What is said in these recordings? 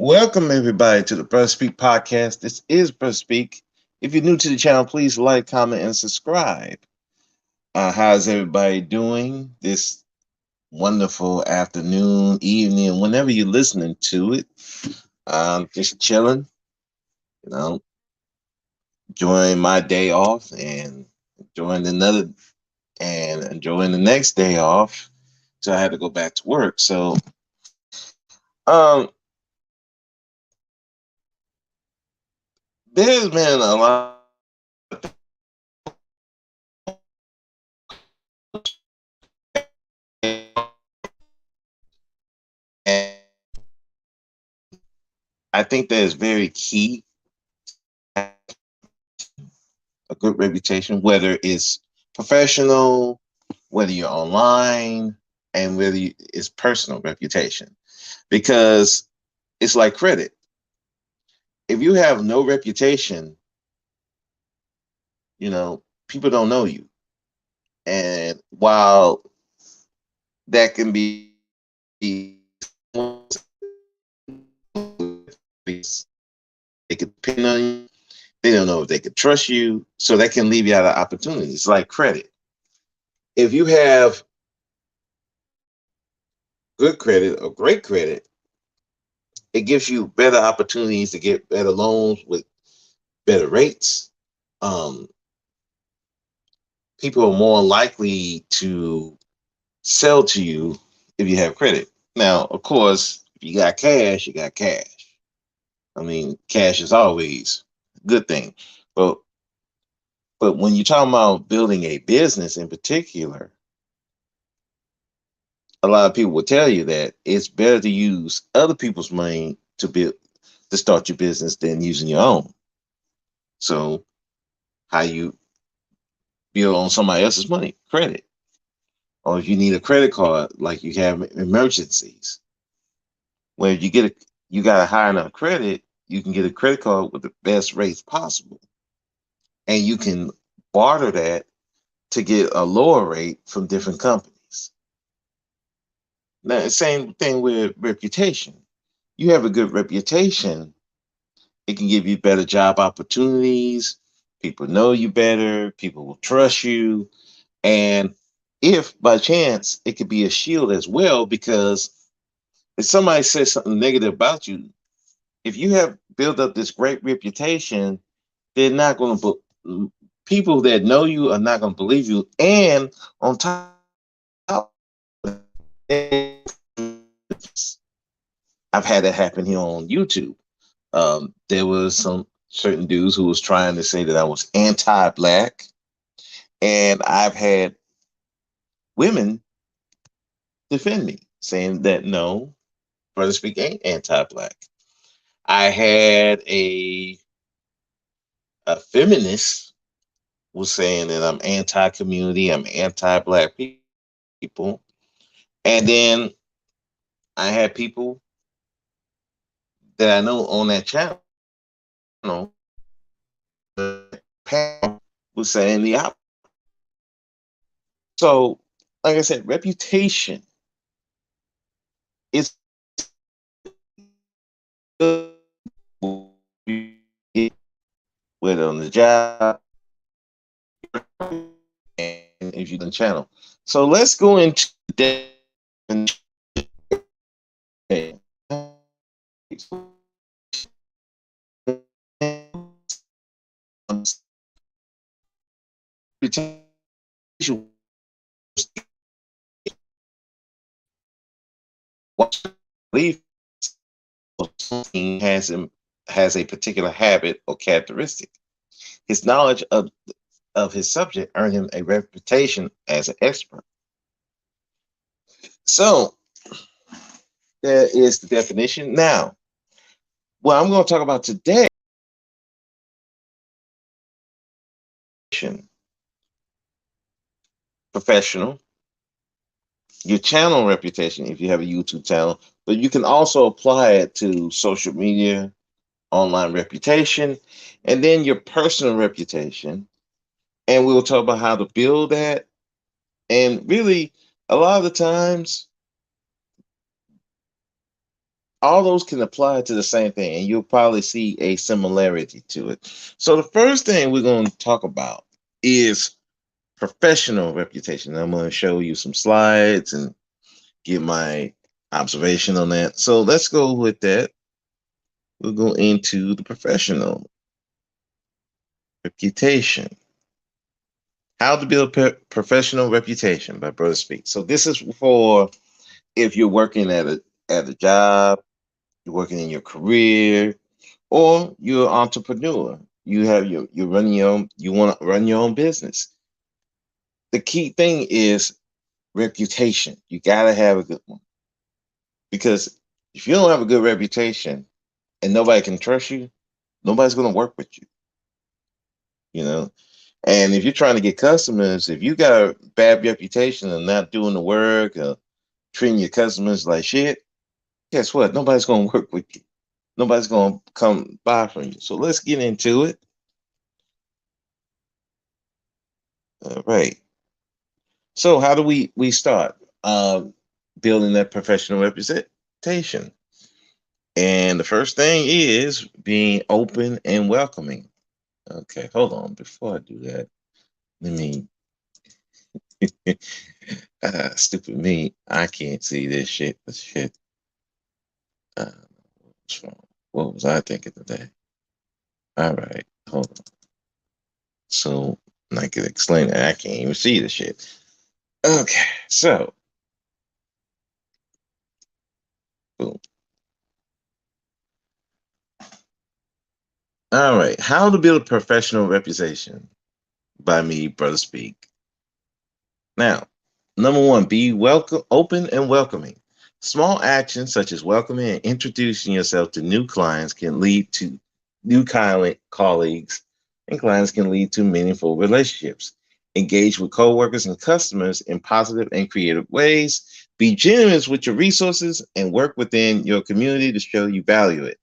Welcome everybody to the Brother Speak podcast. This is Brother Speak. If you're new to the channel, please like, comment, and subscribe. How's everybody doing this wonderful afternoon, evening, whenever you're listening to it? Just chilling, you know, enjoying my day off and enjoying another and enjoying the next day off. So I had to go back to work. Um, there's been a lot. And I think that is very key, a good reputation, whether it's professional, whether you're online, and it's personal reputation. Because it's like credit. If you have no reputation, people don't know you. And while that can be, they could depend on you, they don't know if they could trust you. So that can leave you out of opportunities like credit. If you have good credit or great credit, it gives you better opportunities to get better loans with better rates. Um, People are more likely to sell to you if you have credit. Now, of course, if you got cash, you got cash. I mean, cash is always a good thing. But when you're talking about building a business in particular, a lot of people will tell you that it's better to use other people's money to start your business than using your own. So how you build on somebody else's money? Credit. Or if you need a credit card, like you have emergencies, where you got a high enough credit, you can get a credit card with the best rates possible, and you can barter that to get a lower rate from different companies. Now, same thing with reputation. You have a good reputation, it can give you better job opportunities. People know you better. People will trust you. And if by chance, it could be a shield as well, because if somebody says something negative about you, if you have built up this great reputation, they're not going to, people that know you are not going to believe you. And on top of it, I've had that happen here on YouTube. There was some certain dudes who was trying to say that I was anti-black, and I've had women defend me, saying that no, Brother Speak ain't anti-black. I had a feminist was saying that I'm anti-community, I'm anti-black people, and then I had people that I know on that channel was saying the opposite. So, like I said, reputation is good, whether on the job and if you can channel. So let's go into the what belief has him has a particular habit or characteristic. His knowledge of his subject earned him a reputation as an expert. So there is the definition. Now, what I'm going to talk about today, professional, your channel reputation if you have a YouTube channel, but you can also apply it to social media, online reputation, and then your personal reputation. And we'll talk about how to build that. And really, a lot of the times, all those can apply to the same thing, and you'll probably see a similarity to it. So the first thing we're going to talk about is professional reputation. I'm going to show you some slides and give my observation on that. So let's go with that. We'll go into the professional reputation. How to build professional reputation by Brother Speak. So this is for if you're working at a job, you're working in your career, or you're an entrepreneur. You're running your own, you want to run your own business. The key thing is reputation. You gotta have a good one. Because if you don't have a good reputation and nobody can trust you, nobody's gonna work with you. You know, and if you're trying to get customers, if you got a bad reputation and not doing the work or treating your customers like shit, guess what? Nobody's going to work with you. Nobody's going to come buy from you. So let's get into it. All right. So how do we start building that professional representation? And the first thing is being open and welcoming. Okay, hold on. Before I do that, let me stupid me. I can't see this shit. This shit. Uh, what's wrong? What was I thinking today? All right, hold on. So I can explain that. I can't even see the shit. Okay, so boom. All right, how to build a professional reputation by me, Brother Speak. Now, number one, be welcome, open and welcoming. Small actions such as welcoming and introducing yourself to new clients can lead to new colleagues, and clients can lead to meaningful relationships. Engage with coworkers and customers in positive and creative ways. Be generous with your resources and work within your community to show you value it.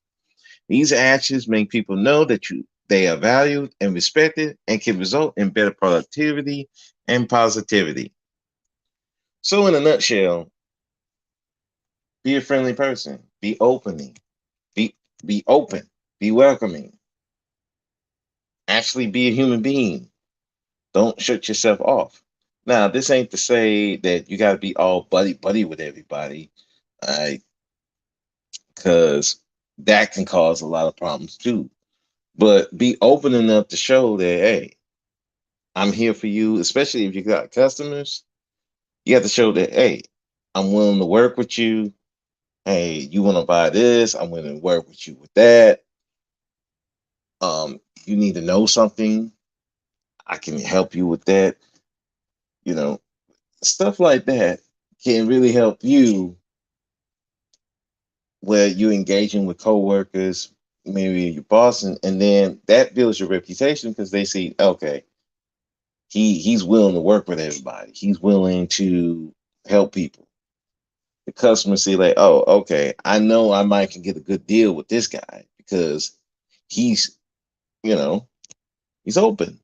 These actions make people know that they are valued and respected and can result in better productivity and positivity. So, in a nutshell, be a friendly person, be be open, be welcoming, actually be a human being. Don't shut yourself off. Now, this ain't to say that you got to be all buddy buddy with everybody, because that can cause a lot of problems too. But be open enough to show that, hey, I'm here for you, especially if you got customers. You have to show that, hey, I'm willing to work with you. Hey, you want to buy this? I'm willing to work with you with that. You need to know something. I can help you with that. You know, stuff like that can really help you where you're engaging with coworkers, maybe your boss, and then that builds your reputation because they see, okay, he's willing to work with everybody. He's willing to help people. The customers see like, oh, okay, I know I might can get a good deal with this guy because he's, you know, he's open.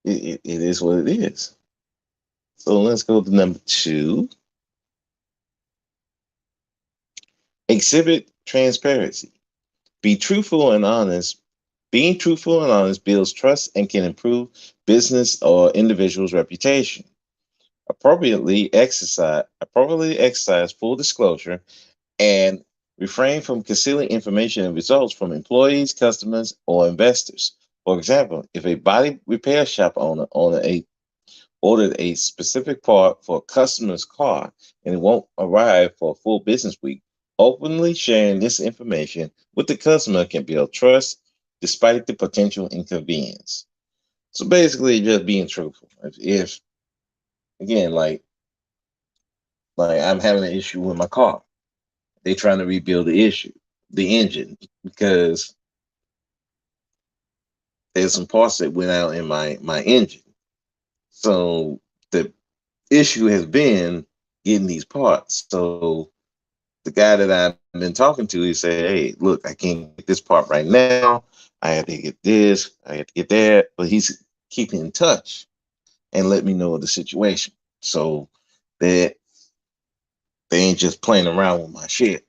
It is what it is. So let's go to number two. Exhibit transparency. Be truthful and honest. Being truthful and honest builds trust and can improve business or individual's reputation. Appropriately exercise full disclosure and refrain from concealing information and results from employees, customers, or investors. For example, if a body repair shop ordered a specific part for a customer's car and it won't arrive for a full business week, openly sharing this information with the customer can build trust despite the potential inconvenience. So basically, just being truthful. If again, like I'm having an issue with my car, they trying to rebuild the engine, because there's some parts that went out in my engine. So the issue has been getting these parts. So the guy that I've been talking to, he said, "Hey, look, I can't get this part right now. I have to get this. I have to get that." But he's keeping in touch and let me know the situation, so that they ain't just playing around with my shit.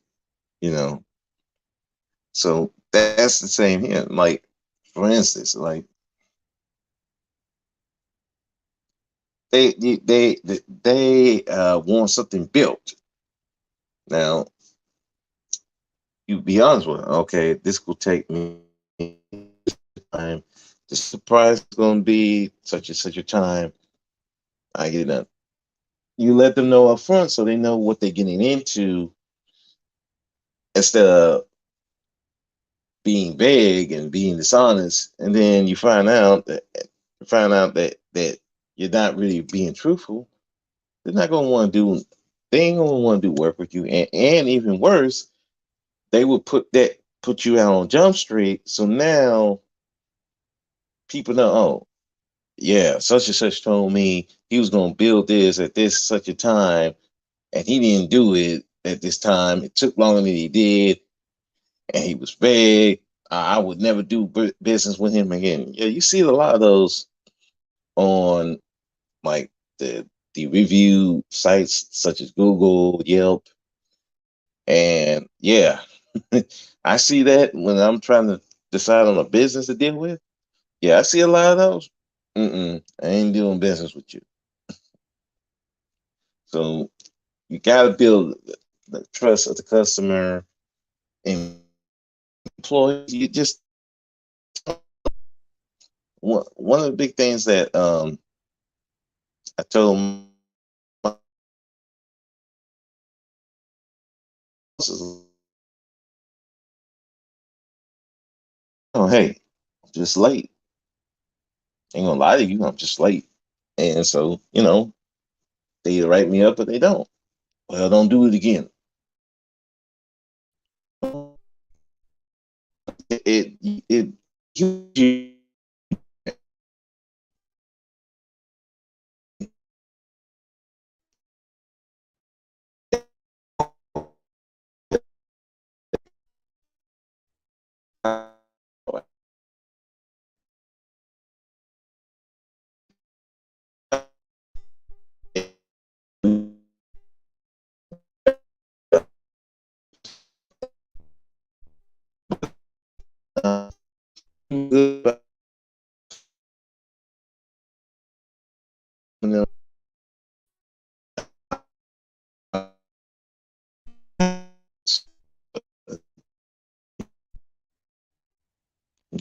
you know. So that's the same here. Like, for instance, like they want something built. Now, you be honest with them. Okay, this will take me time. This the price is going to be such and such a time. I get it done. You let them know up front so they know what they're getting into instead of being vague and being dishonest. And then you find out that you're not really being truthful. They're not going to want to do. They ain't going to want to do work with you. And even worse, they will put you out on Jump Street. So now people know, oh, yeah, such and such told me he was going to build this at this such a time, and he didn't do it at this time. It took longer than he did, and he was vague. I would never do business with him again. Yeah, you see a lot of those on like the review sites such as Google, Yelp, and yeah, I see that when I'm trying to decide on a business to deal with. Yeah, I see a lot of those. I ain't doing business with you. So you got to build the trust of the customer and employees. You just one of the big things that I told my boss is, oh hey, I'm just late. Ain't gonna lie to you, I'm just late. And so they either write me up or they don't. Well, don't do it again. It you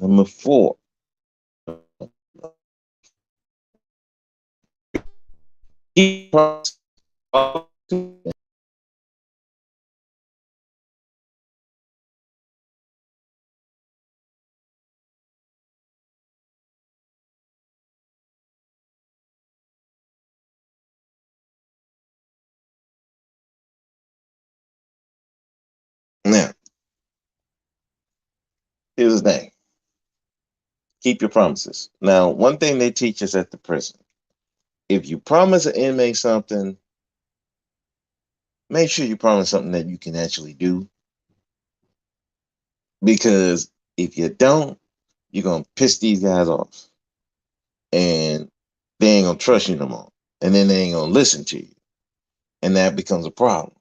Number four. Now, here's the thing. Keep your promises. Now, one thing they teach us at the prison, if you promise an inmate something, make sure you promise something that you can actually do. Because if you don't, you're going to piss these guys off. And they ain't going to trust you no more. And then they ain't going to listen to you. And that becomes a problem.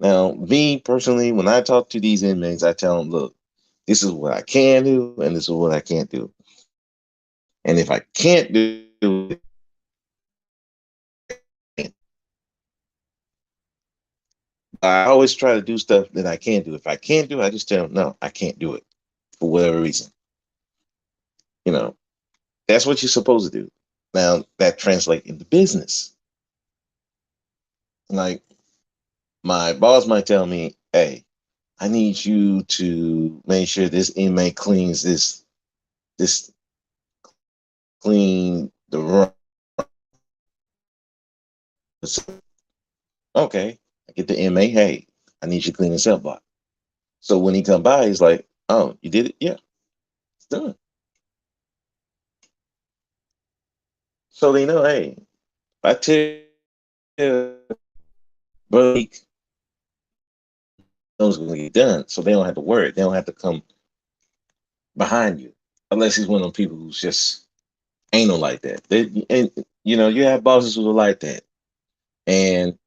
Now, me personally, when I talk to these inmates, I tell them, look, this is what I can do, and this is what I can't do. And if I can't do it, I always try to do stuff that I can do. If I can't do it, I just tell them, no, I can't do it for whatever reason. You know, that's what you're supposed to do. Now, that translates into business. Like, my boss might tell me, hey, I need you to make sure this inmate cleans this clean the room. Okay, I get the inmate. Hey, I need you to clean the cell block. So when he come by, he's like, "Oh, you did it? Yeah, it's done." So they know, hey, if I tell brother, it's gonna get done. So they don't have to worry. They don't have to come behind you, unless he's one of them people who's just anal like that. And you have bosses who are like that, and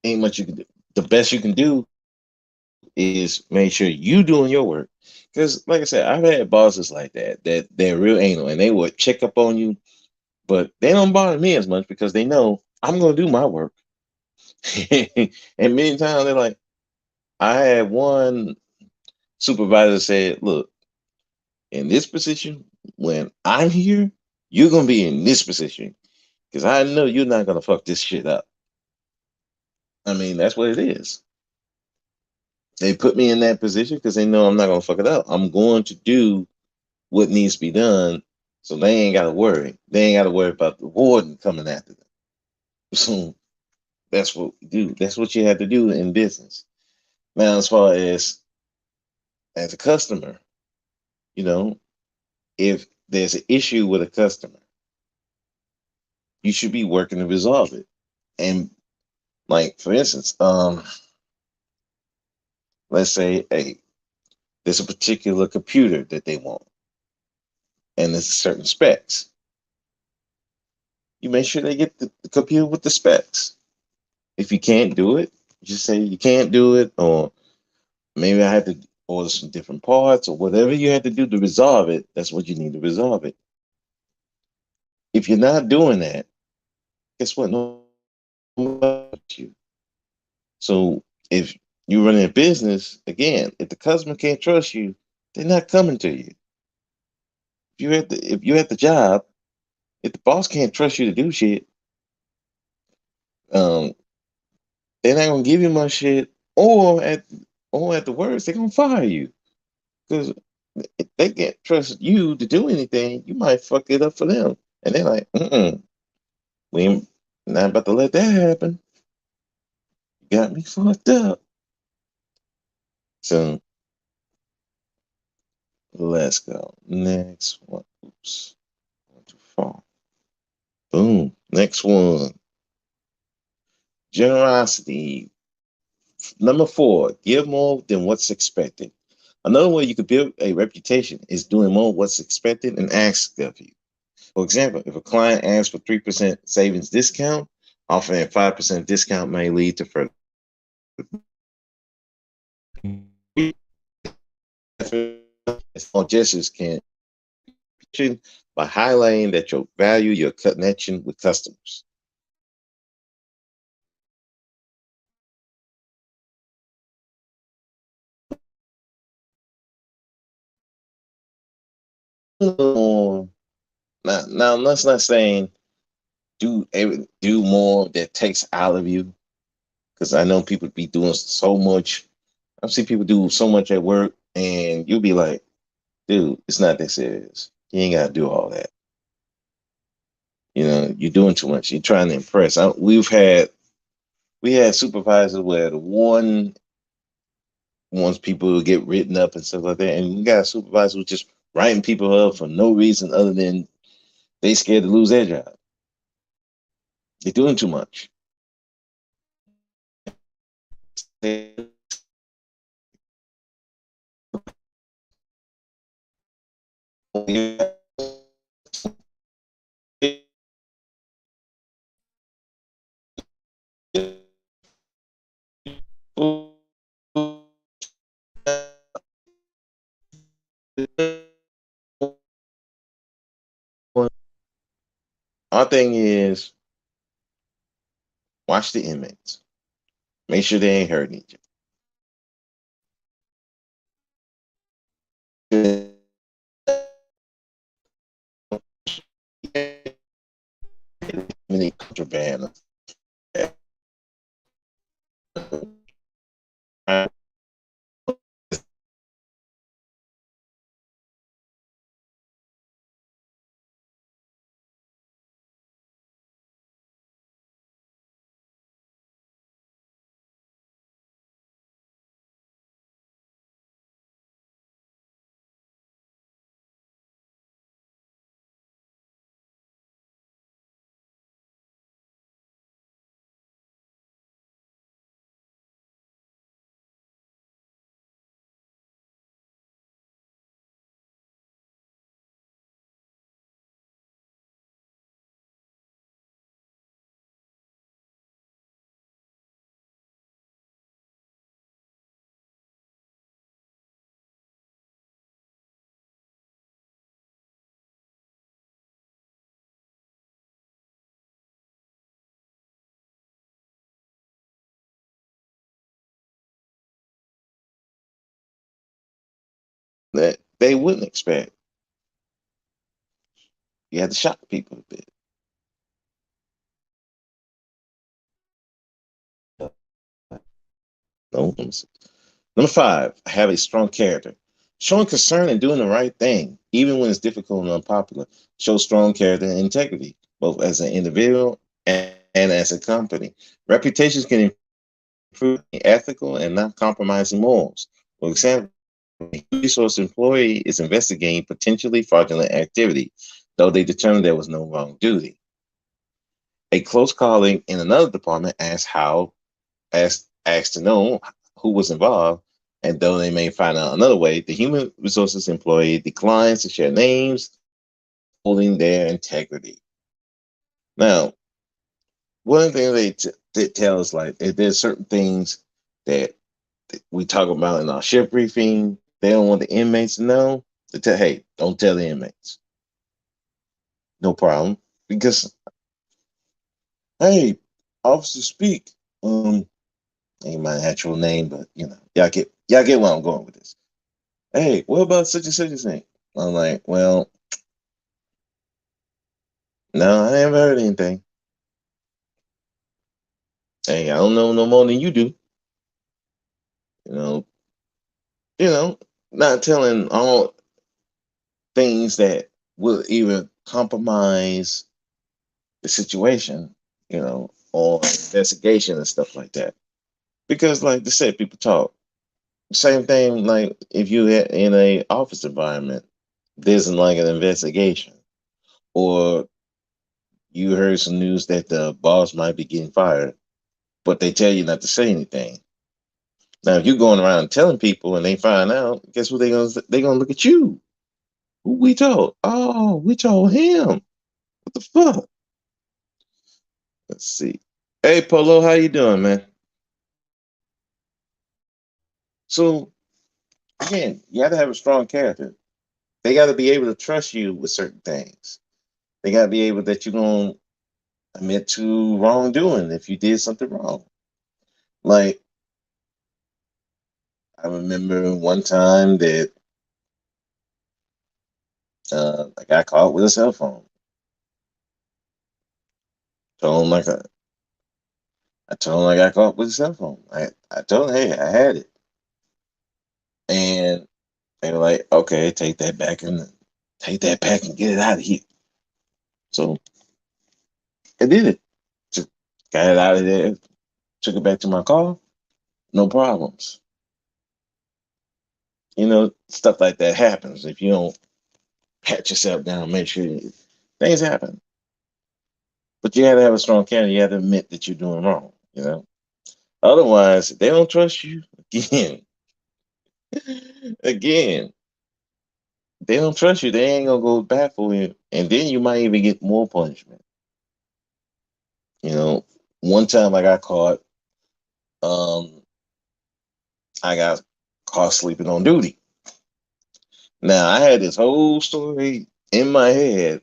ain't much you can do. the best you can do is make sure you doing your work. Because, like I said, I've had bosses like that they're real anal and they would check up on you, but they don't bother me as much because they know I'm gonna do my work. And many times they're like, I had one supervisor said, "Look, in this position, when I'm here, you're gonna be in this position because I know you're not gonna fuck this shit up." I mean, that's what it is. They put me in that position because they know I'm not gonna fuck it up. I'm going to do what needs to be done, so they ain't gotta worry. They ain't gotta worry about the warden coming after them. So that's what we do. That's what you have to do in business. Now, as far as a customer, you know, if there's an issue with a customer, you should be working to resolve it. And like for instance, let's say, hey, there's a particular computer that they want, and there's certain specs. You make sure they get the computer with the specs. If you can't do it, just say you can't do it, or maybe I have to order some different parts, or whatever you have to do to resolve it. That's what you need to resolve it. If you're not doing that, guess what? No one wants you. So if you're running a business, again, if the customer can't trust you, they're not coming to you. If you're at the job, if the boss can't trust you to do shit, um, they're not gonna give you much shit, or at the worst, they're gonna fire you because if they can't trust you to do anything, you might fuck it up for them, and they're like, we ain't not about to let that happen. You got me fucked up. So let's go next one. Oops, went too far. Boom. Next one. Generosity. Number four, give more than what's expected. Another way you could build a reputation is doing more what's expected and asked of you. For example, if a client asks for 3% savings discount, offering a 5% discount may lead to further small gestures can by highlighting that you value your connection with customers. Now, let's not saying do more that takes out of you, because I know people be doing so much. I've seen people do so much at work, and you'll be like, dude, it's not that serious. You ain't gotta do all that. You're doing too much. You're trying to impress. We had supervisors where the one wants people to get written up and stuff like that, and we got supervisors who just writing people up for no reason other than they scared to lose their job. They're doing too much. Our thing is watch the inmates. Make sure they ain't hurting each other. Any contraband. that they wouldn't expect. You had to shock people a bit. No. Number five, have a strong character. Showing concern and doing the right thing, even when it's difficult and unpopular, shows strong character and integrity, both as an individual and as a company. Reputations can improve ethical and not compromising morals. For example, a resource employee is investigating potentially fraudulent activity, though they determined there was no wrong duty. A close colleague in another department asked to know who was involved, and though they may find out another way, the human resources employee declines to share names, holding their integrity. Now, one thing they tell us, like, if there's certain things that we talk about in our shift briefing, they don't want the inmates to know. They tell, hey, don't tell the inmates. No problem. Because, hey, officer speak. Ain't my actual name, but y'all get where I'm going with this. Hey, what about such and such a thing? I'm like, well, no, I haven't heard anything. Hey, I don't know no more than you do. You know, you know, not telling all things that will even compromise the situation, or investigation and stuff like that. Because, like I said, people talk. Same thing, like if you in a office environment, there's like an investigation, or you heard some news that the boss might be getting fired, but they tell you not to say anything. Now, if you're going around telling people and they find out, guess what they gonna look at you? Who we told? Oh, we told him. What the fuck? Let's see. Hey, Polo, how you doing, man? So again, you got to have a strong character. They got to be able to trust you with certain things. They got to be able that you're gonna admit to wrongdoing if you did something wrong. Like, I remember one time that I got caught with a cell phone. Told him like I told him I got caught with a cell phone. I told him, hey, I had it, and they were like, okay, take that back and get it out of here. So I did it. Just got it out of there. Took it back to my car. No problems. Stuff like that happens if you don't pat yourself down. Make sure things happen. But you have to have a strong character. You have to admit that you're doing wrong. Otherwise, they don't trust you. Again, they don't trust you. They ain't gonna go back for you, and then you might even get more punishment. You know, one time I got caught. Um, I got caught sleeping on duty. Now I had this whole story in my head,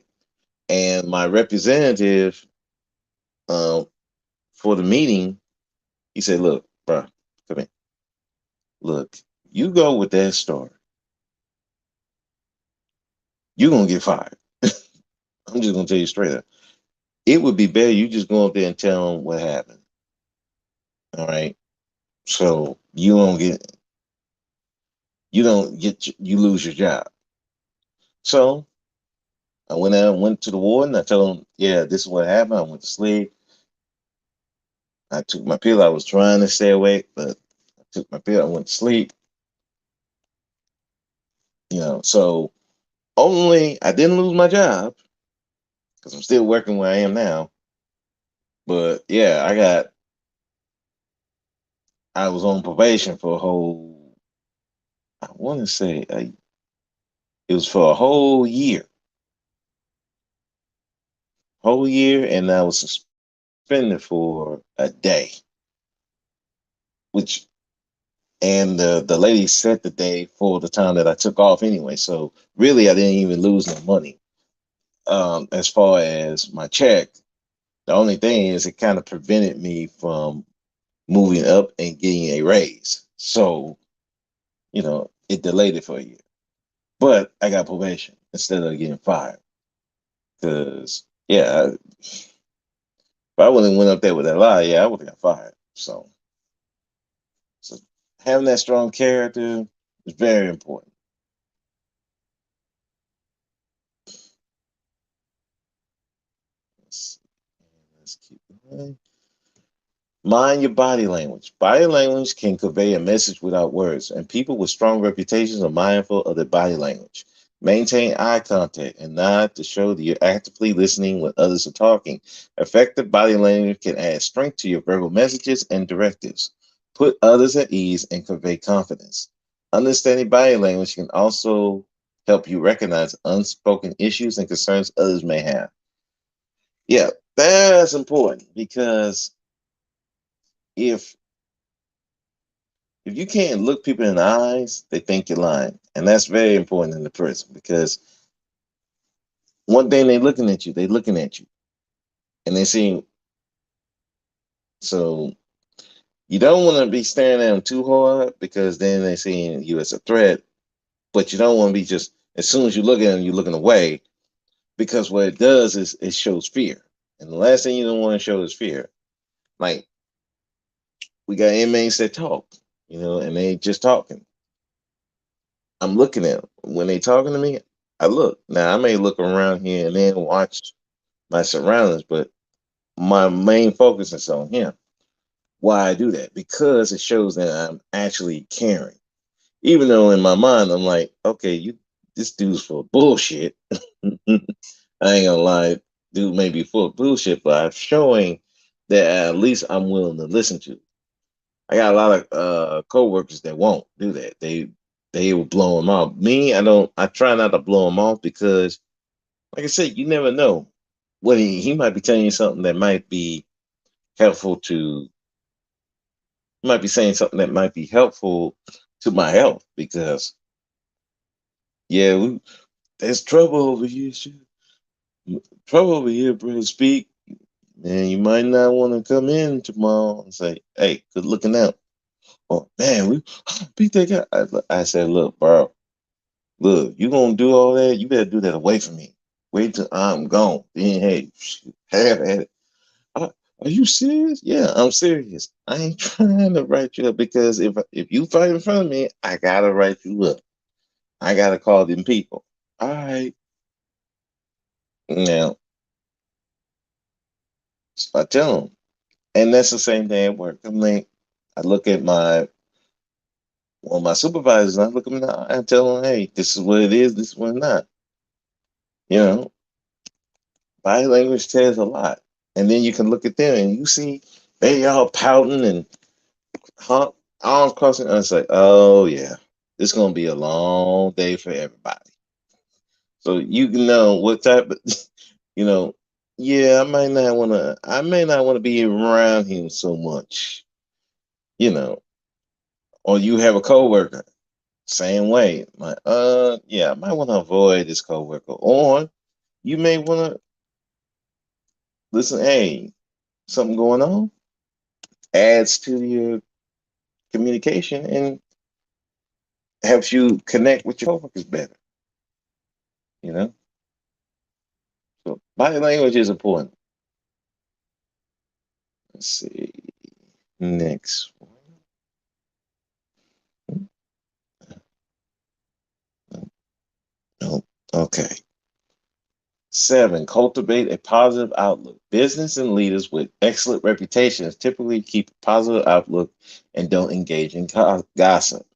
and my representative, um, for the meeting, he said, "Look, bro, come in. Look, you go with that story, you're gonna get fired. I'm just gonna tell you straight up. It would be better you just go up there and tell them what happened. All right, so you lose your job." So I went out, went to the warden. I told him, "Yeah, this is what happened. I went to sleep. I took my pill. I was trying to stay awake, but I took my pill. I went to sleep. So only I didn't lose my job because I'm still working where I am now. But yeah, I was on probation for a whole. I want to say it was for a whole year, and I was suspended for a day, which and the lady set the day for the time that I took off anyway. So really, I didn't even lose no money. As far as my check, the only thing is it kind of prevented me from moving up and getting a raise. So it delayed it for a year. but I got probation instead of getting fired. Because yeah, if I would have went up there with that lie, yeah, I would have got fired. So having that strong character is very important. Let's, let's keep going. Mind your body language. Body language can convey a message without words, and people with strong reputations are mindful of their body language. Maintain eye contact and nod to show that you're actively listening when others are talking. Effective body language can add strength to your verbal messages and directives, put others at ease, and convey confidence. Understanding body language can also help you recognize unspoken issues and concerns others may have. Yeah, that's important because if if you can't look people in the eyes, they think you're lying. And that's very important in the prison because one thing they looking at you and they see, so you don't want to be staring at them too hard because then they're seeing you as a threat, but you don't want to be just, as soon as you look at them, you're looking away because what it does is it shows fear. And the last thing you don't want to show is fear. Like we got inmates that talk, and they just talking. I'm looking at them. When they talking to me, I look. Now I may look around here and then watch my surroundings, but my main focus is on him. Why I do that? Because it shows that I'm actually caring. Even though in my mind I'm like, okay, this dude's full of bullshit. I ain't gonna lie, dude may be full of bullshit, but I'm showing that at least I'm willing to listen to. I got a lot of coworkers that won't do that. They will blow them off. Me, I don't. I try not to blow them off because, like I said, you never know what he might be telling you something that might be helpful to. He might be saying something that might be helpful to my health because yeah, there's trouble over here. Trouble over here, brother. Speak, man. You might not want to come in tomorrow and say, "Hey, good looking out." Oh man, we beat that guy. I said, "Look, bro. Look, you gonna do all that? You better do that away from me. Wait till I'm gone. Then hey, have at it. Are you serious? Yeah, I'm serious. I ain't trying to write you up because if you fight in front of me, I gotta write you up. I gotta call them people. All right. Now, so I tell them, and that's the same thing at work. I'm like, I look at my supervisors, and I look them in the eye and tell them, hey, this is what it is. This is what it's not. You know, body language tells a lot. And then you can look at them and you see they all pouting and arms crossing. And it's like, oh yeah, it's gonna be a long day for everybody. So you can know what type of, you know, yeah, I may not want to be around him so much, you know. Or you have a coworker, same way, like, yeah, I might want to avoid this coworker. Or you may want to listen, hey, something going on, adds to your communication and helps you connect with your coworkers better, you know? So body language is important. Let's see. Next one. No. Okay. 7, cultivate a positive outlook. Business and leaders with excellent reputations typically keep a positive outlook and don't engage in gossip.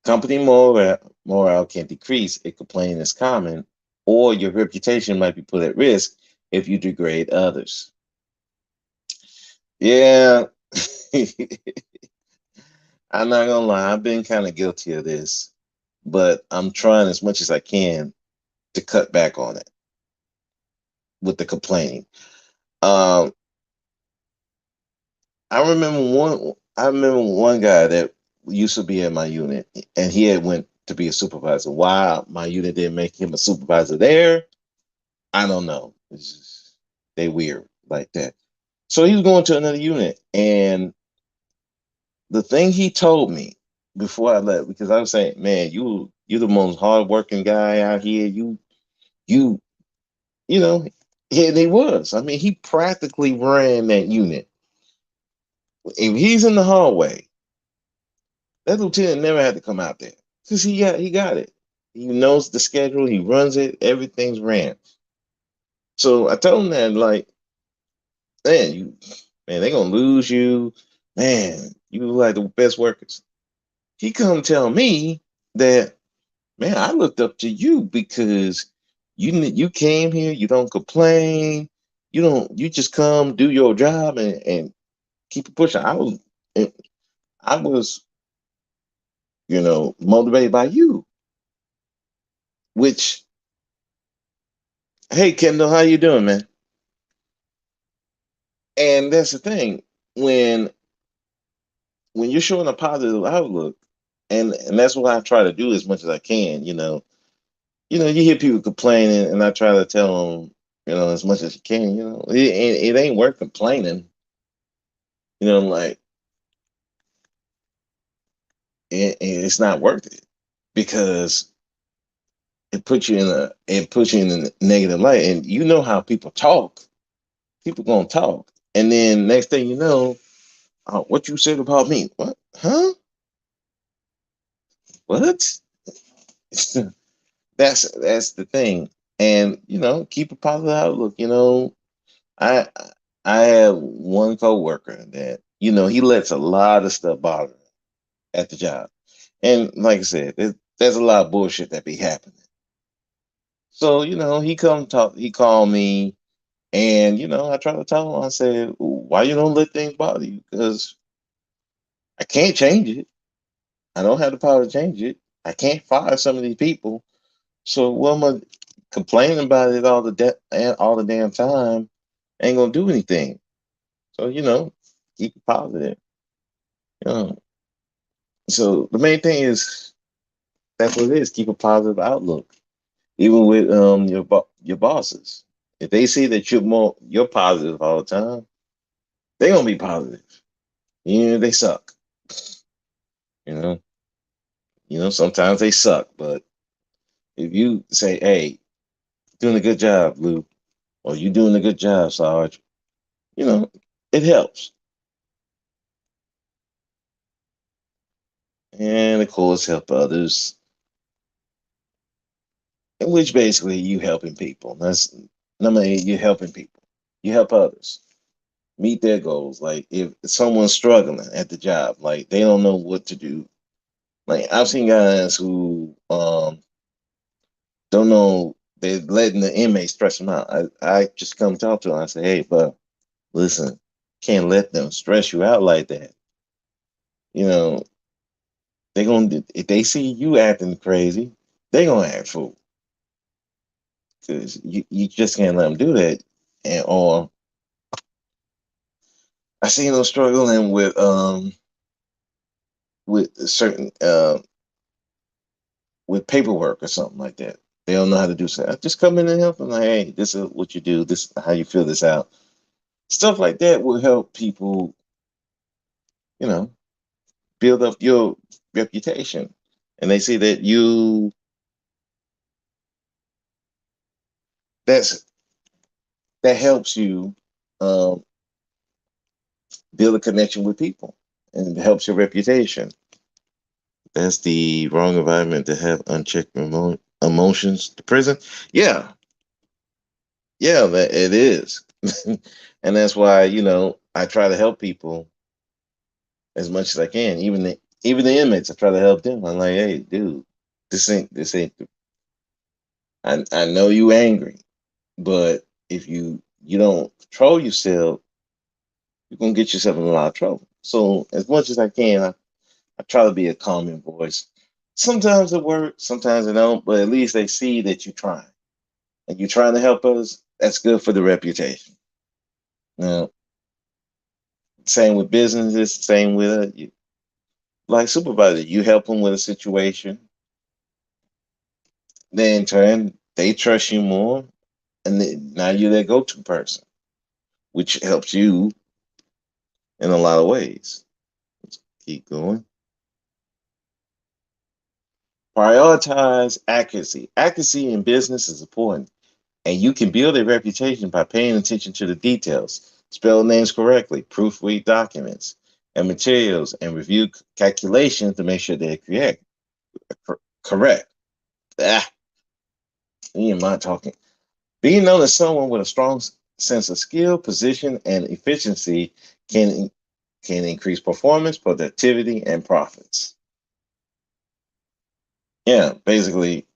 Company morale can decrease if complaining is common, or your reputation might be put at risk if you degrade others. Yeah, I'm not gonna lie, I've been kind of guilty of this, but I'm trying as much as I can to cut back on it with the complaining. Um, I remember one guy that used to be in my unit, and he had went to be a supervisor. Why my unit didn't make him a supervisor there, I don't know. They weird like that. So he was going to another unit, and the thing he told me. before I left, because I was saying, man, you the most hardworking guy out here. You you know, and he was. I mean, he practically ran that unit. If he's in the hallway, that lieutenant never had to come out there because he got it. He knows the schedule. He runs it. Everything's ran. So I told him that, like, man, they gonna lose you. Man, you like the best workers. He come tell me that, man, I looked up to you because you came here. You don't complain. You just come do your job and keep it pushing. I was, motivated by you. Which, hey, Kendall, how you doing, man? And that's the thing when you're showing a positive outlook, and that's what I try to do as much as I can. You hear people complaining, and I try to tell them, as much as you can. It ain't worth complaining. Like it's not worth it because it puts you in a negative light, and you know how people talk. People gonna talk, and then next thing you know, what you said about me? What? Huh? What? That's the thing, and keep a positive outlook. I I have one coworker that he lets a lot of stuff bother him at the job, and like I said, there's a lot of bullshit that be happening. So he come talk, he called me, and I try to tell him. I said, why you don't let things bother you? Because I can't change it. I don't have the power to change it. I can't fire some of these people. So what am I complaining about it all the damn time? Ain't gonna do anything. So keep it positive. You know. So the main thing is that's what it is. Keep a positive outlook, even with your bosses. If they see that you're positive all the time, they're gonna be positive. They suck. You know. Sometimes they suck, but if you say, "Hey, doing a good job, Lou," or "You doing a good job, Sarge," you know, it helps. And of course, help others, in which basically you helping people. That's number eight. You're helping people. You help others meet their goals. Like if someone's struggling at the job, like they don't know what to do. Like I've seen guys who don't know, they're letting the inmates stress them out. I just come talk to them. I say, hey, but listen, can't let them stress you out like that. You know, they gonna if they see you acting crazy, they gonna act fool because you just can't let them do that. And or I seen them struggling with certain with paperwork or something like that. They don't know how to do so. I just come in and help them. Like, hey, this is what you do. This is how you fill this out. Stuff like that will help people, you know, build up your reputation, and they see that that's that helps you um, build a connection with people and helps your reputation. That's the wrong environment to have unchecked emotions. The prison, yeah, yeah, that it is, and that's why I try to help people as much as I can. Even the inmates, I try to help them. I'm like, hey, dude, this ain't. I know you angry, but if you don't control yourself, you're gonna get yourself in a lot of trouble. So as much as I can, I try to be a calming voice. Sometimes it works, sometimes it don't, but at least they see that you're trying and you're trying to help others. That's good for the reputation. Now, same with businesses, same with like supervisor. You help them with a situation, then in turn they trust you more, and now you're their go-to person, which helps you in a lot of ways. Keep going. Prioritize accuracy. Accuracy in business is important, and you can build a reputation by paying attention to the details. Spell names correctly, proofread documents and materials, and review calculations to make sure they're correct. Ah, me and my talking. Being known as someone with a strong sense of skill, position, and efficiency can increase performance, productivity, and profits. Yeah, basically,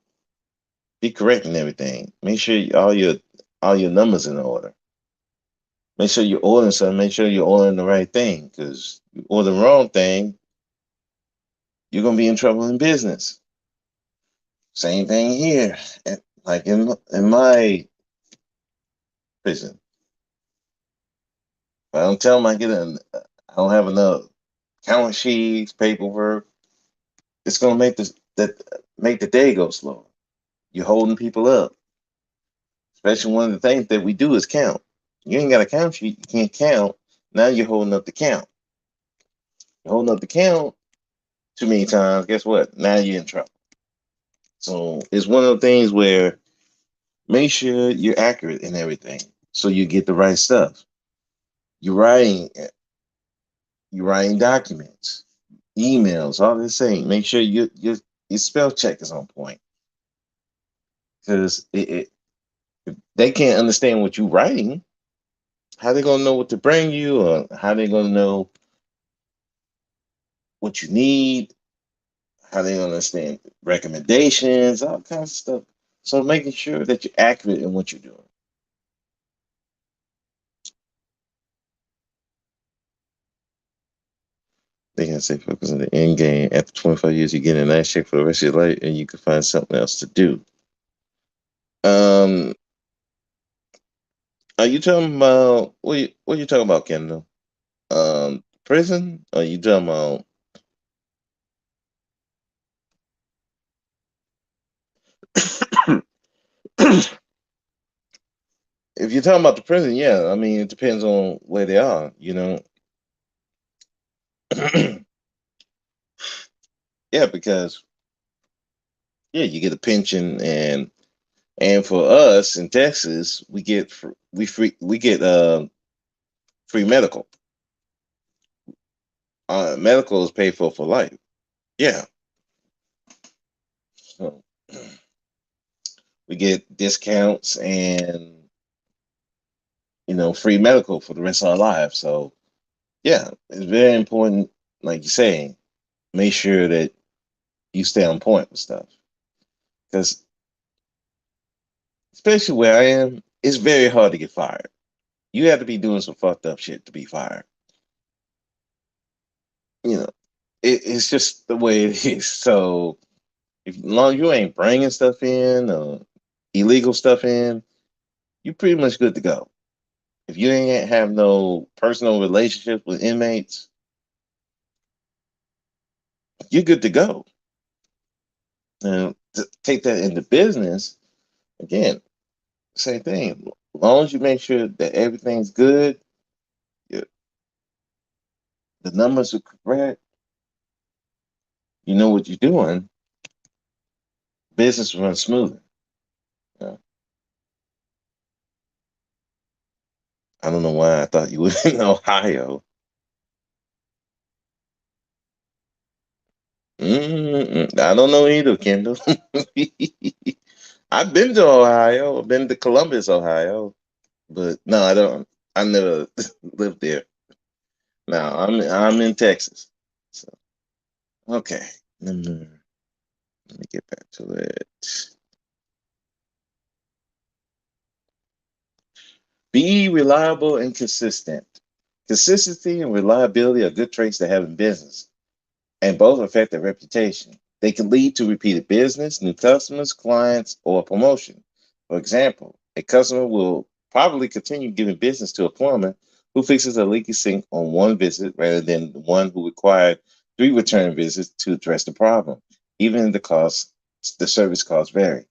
be correct in everything. Make sure all your numbers in order. Make sure you're ordering something. Make sure you're ordering the right thing. Because you order the wrong thing, you're gonna be in trouble in business. Same thing here. Like in my prison, if I don't tell them I don't have enough count sheets, paperwork. It's gonna make the day go slow. You're holding people up. Especially one of the things that we do is count. You ain't got a count sheet, you can't count. Now you're holding up the count. You're holding up the count too many times. Guess what? Now you're in trouble. So it's one of the things where make sure you're accurate in everything, so you get the right stuff. You're writing, you're writing documents, emails, all this thing. Make sure your spell check is on point, because if they can't understand what you're writing, how they gonna know what to bring you, or how they gonna know what you need, how they understand recommendations, all kinds of stuff. So making sure that you're accurate in what you're doing. They can say focus on the end game. After 25 years, you get a nice check for the rest of your life, and you can find something else to do. Um, are you talking about what you talking about, Kendall? Prison? Or are you talking about? If you're talking about the prison, yeah, I mean it depends on where they are, yeah, because yeah, you get a pension, and for us in Texas, we get free medical. Medical is paid for life. Yeah, so we get discounts and free medical for the rest of our lives. So yeah, it's very important, like you say, make sure that you stay on point with stuff. Because especially where I am, it's very hard to get fired. You have to be doing some fucked up shit to be fired. You know, it's just the way it is. So if as long as you ain't bringing stuff in or illegal stuff in, you're pretty much good to go. If you ain't have no personal relationships with inmates, you're good to go. Now, to take that into business, again, same thing. As long as you make sure that everything's good, you- the numbers are correct, you know what you're doing, business runs smoothly. Uh, I don't know why I thought you were in Ohio. I don't know either, Kendall. I've been to Ohio. I've been to Columbus, Ohio, but no, I don't. I never lived there. No, I'm in Texas. So okay, let me get back to it. Be reliable and consistent. Consistency and reliability are good traits to have in business, and both affect their reputation. They can lead to repeated business, new customers, clients, or promotion. For example, a customer will probably continue giving business to a plumber who fixes a leaky sink on one visit rather than the one who required three return visits to address the problem, even if the service costs vary.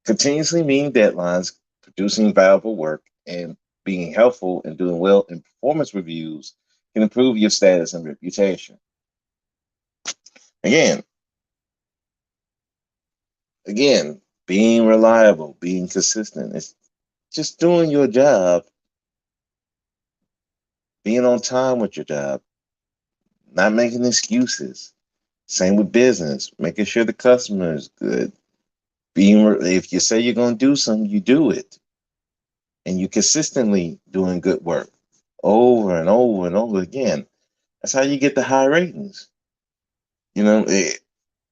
Continuously meeting deadlines, producing valuable work, and being helpful and doing well in performance reviews can improve your status and reputation. Again, again, being reliable, being consistent. It's just doing your job, being on time with your job, not making excuses. Same with business, making sure the customer is good. If you say you're going to do something, you do it, and you consistently doing good work over and over and over again. That's how you get the high ratings. You know,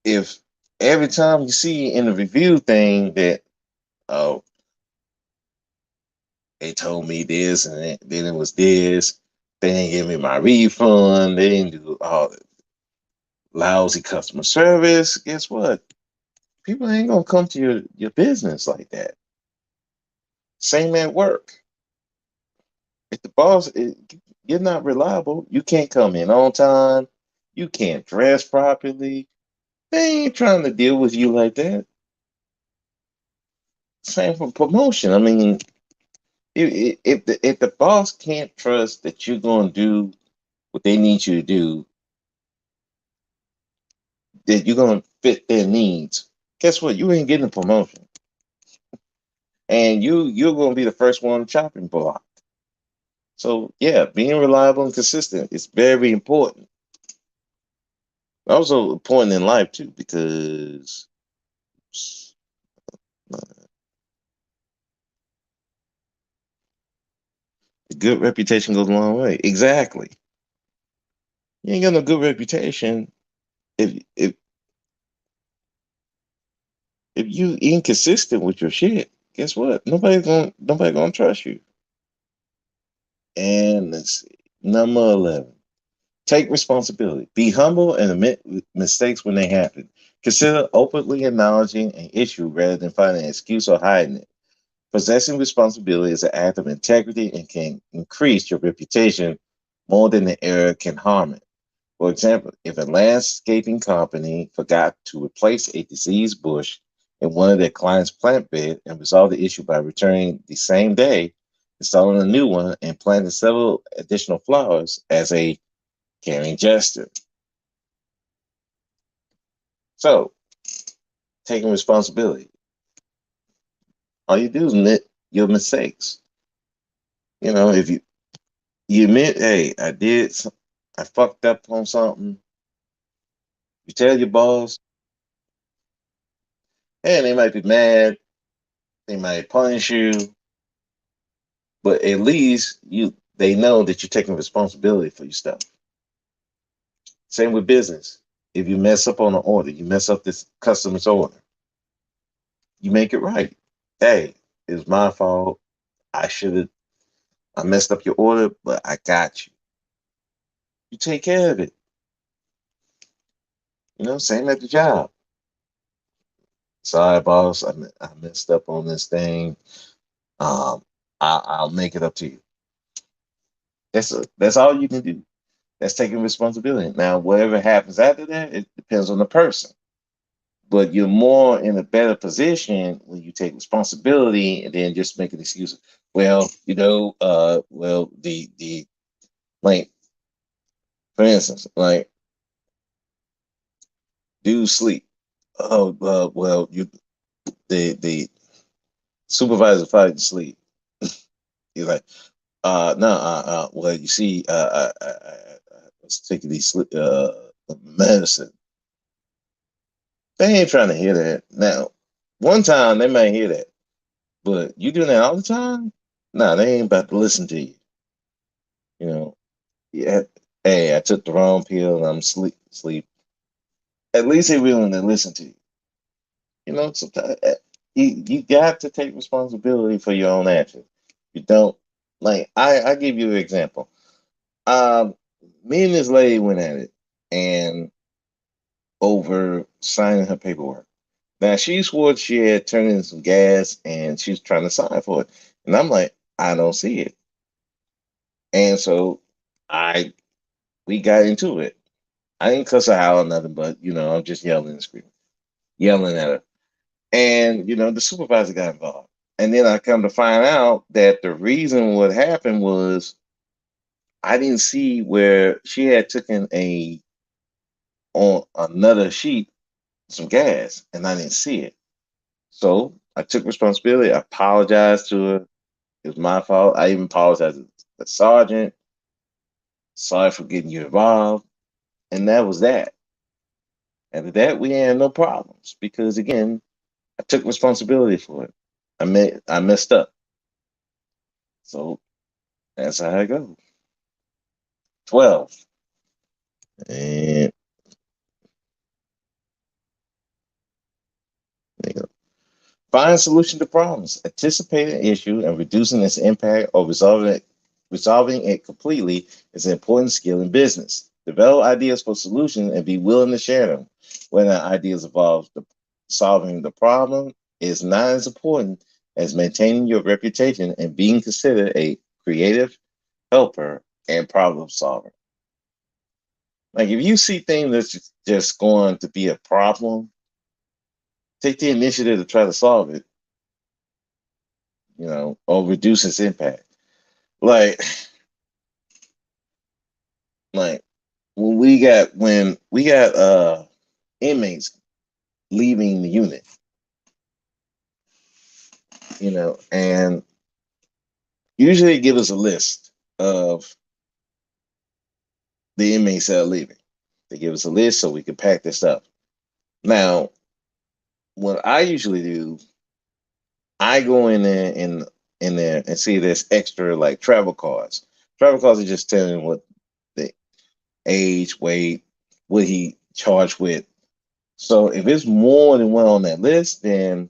if every time you see in the review thing that, oh, they told me this and then it was this, they didn't give me my refund, they didn't do all the lousy customer service, guess what? People ain't gonna come to your business like that. Same at work. If the boss, you're not reliable, you can't come in on time, you can't dress properly. They ain't trying to deal with you like that. Same for promotion. I mean, if the boss can't trust that you're going to do what they need you to do, that you're going to fit their needs, guess what? You ain't getting a promotion, and you're going to be the first one on the chopping block. So yeah, being reliable and consistent is very important. Also important in life too, because a good reputation goes a long way. Exactly. You ain't got no good reputation if you inconsistent with your shit. Guess what? Nobody gonna trust you. And let's see, number 11. Take responsibility. Be humble and admit mistakes when they happen. Consider openly acknowledging an issue rather than finding an excuse or hiding it. Possessing responsibility is an act of integrity and can increase your reputation more than the error can harm it. For example, if a landscaping company forgot to replace a diseased bush in one of their clients' plant bed and resolved the issue by returning the same day, installing a new one, and planting several additional flowers as a caring gesture. So, taking responsibility. All you do is admit your mistakes. If you admit, hey, I fucked up on something. You tell your boss, hey, they might be mad, they might punish you, but at least they know that you're taking responsibility for your stuff. Same with business. If you mess up on an order, you mess up this customer's order, you make it right. Hey, it's my fault. I should have I messed up your order, but I got you. You take care of it. Same at the job. Sorry, boss, I messed up on this thing. Um, I'll make it up to you. That's all you can do. That's taking responsibility. Now, whatever happens after that, it depends on the person. But you're more in a better position when you take responsibility and then just make an excuse. Well, the like for instance, like do sleep. Oh, well, the supervisor fired to sleep. He's like, no, well, you see, I was taking these medicine. They ain't trying to hear that. Now, one time they might hear that, but you doing that all the time? Nah, they ain't about to listen to you. You know, yeah. Hey, I took the wrong pill and I'm sleep. At least they willing to listen to you. Sometimes you got to take responsibility for your own actions. You don't like. I give you an example. Um, Me and this lady went at it, and over signing her paperwork. Now she swore she had turned in some gas and she's trying to sign for it. And I'm like, I don't see it. And so I we got into it. I didn't cuss her out or nothing, but I'm just yelling and screaming, yelling at her. And the supervisor got involved. And then I come to find out that the reason what happened was I didn't see where she had taken on another sheet some gas and I didn't see it. So I took responsibility. I apologized to her. It was my fault. I even apologized to the sergeant. Sorry for getting you involved. And that was that. After that, we had no problems because again, I took responsibility for it. I messed up. So that's how I go. 12. And there you go. Find solution to problems. Anticipating an issue and reducing its impact or resolving it completely is an important skill in business. Develop ideas for solutions and be willing to share them. When ideas involve solving the problem is not as important as maintaining your reputation and being considered a creative helper and problem solver. Like if you see things that's just going to be a problem, take the initiative to try to solve it, or reduce its impact. Like, like when we got inmates leaving the unit, and usually they give us a list of the inmates that are leaving. They give us a list so we can pack this up. Now, what I usually do, I go in there and see there's extra like travel cards. Travel cards are just telling what the age, weight, what he charged with. So if it's more than one on that list, then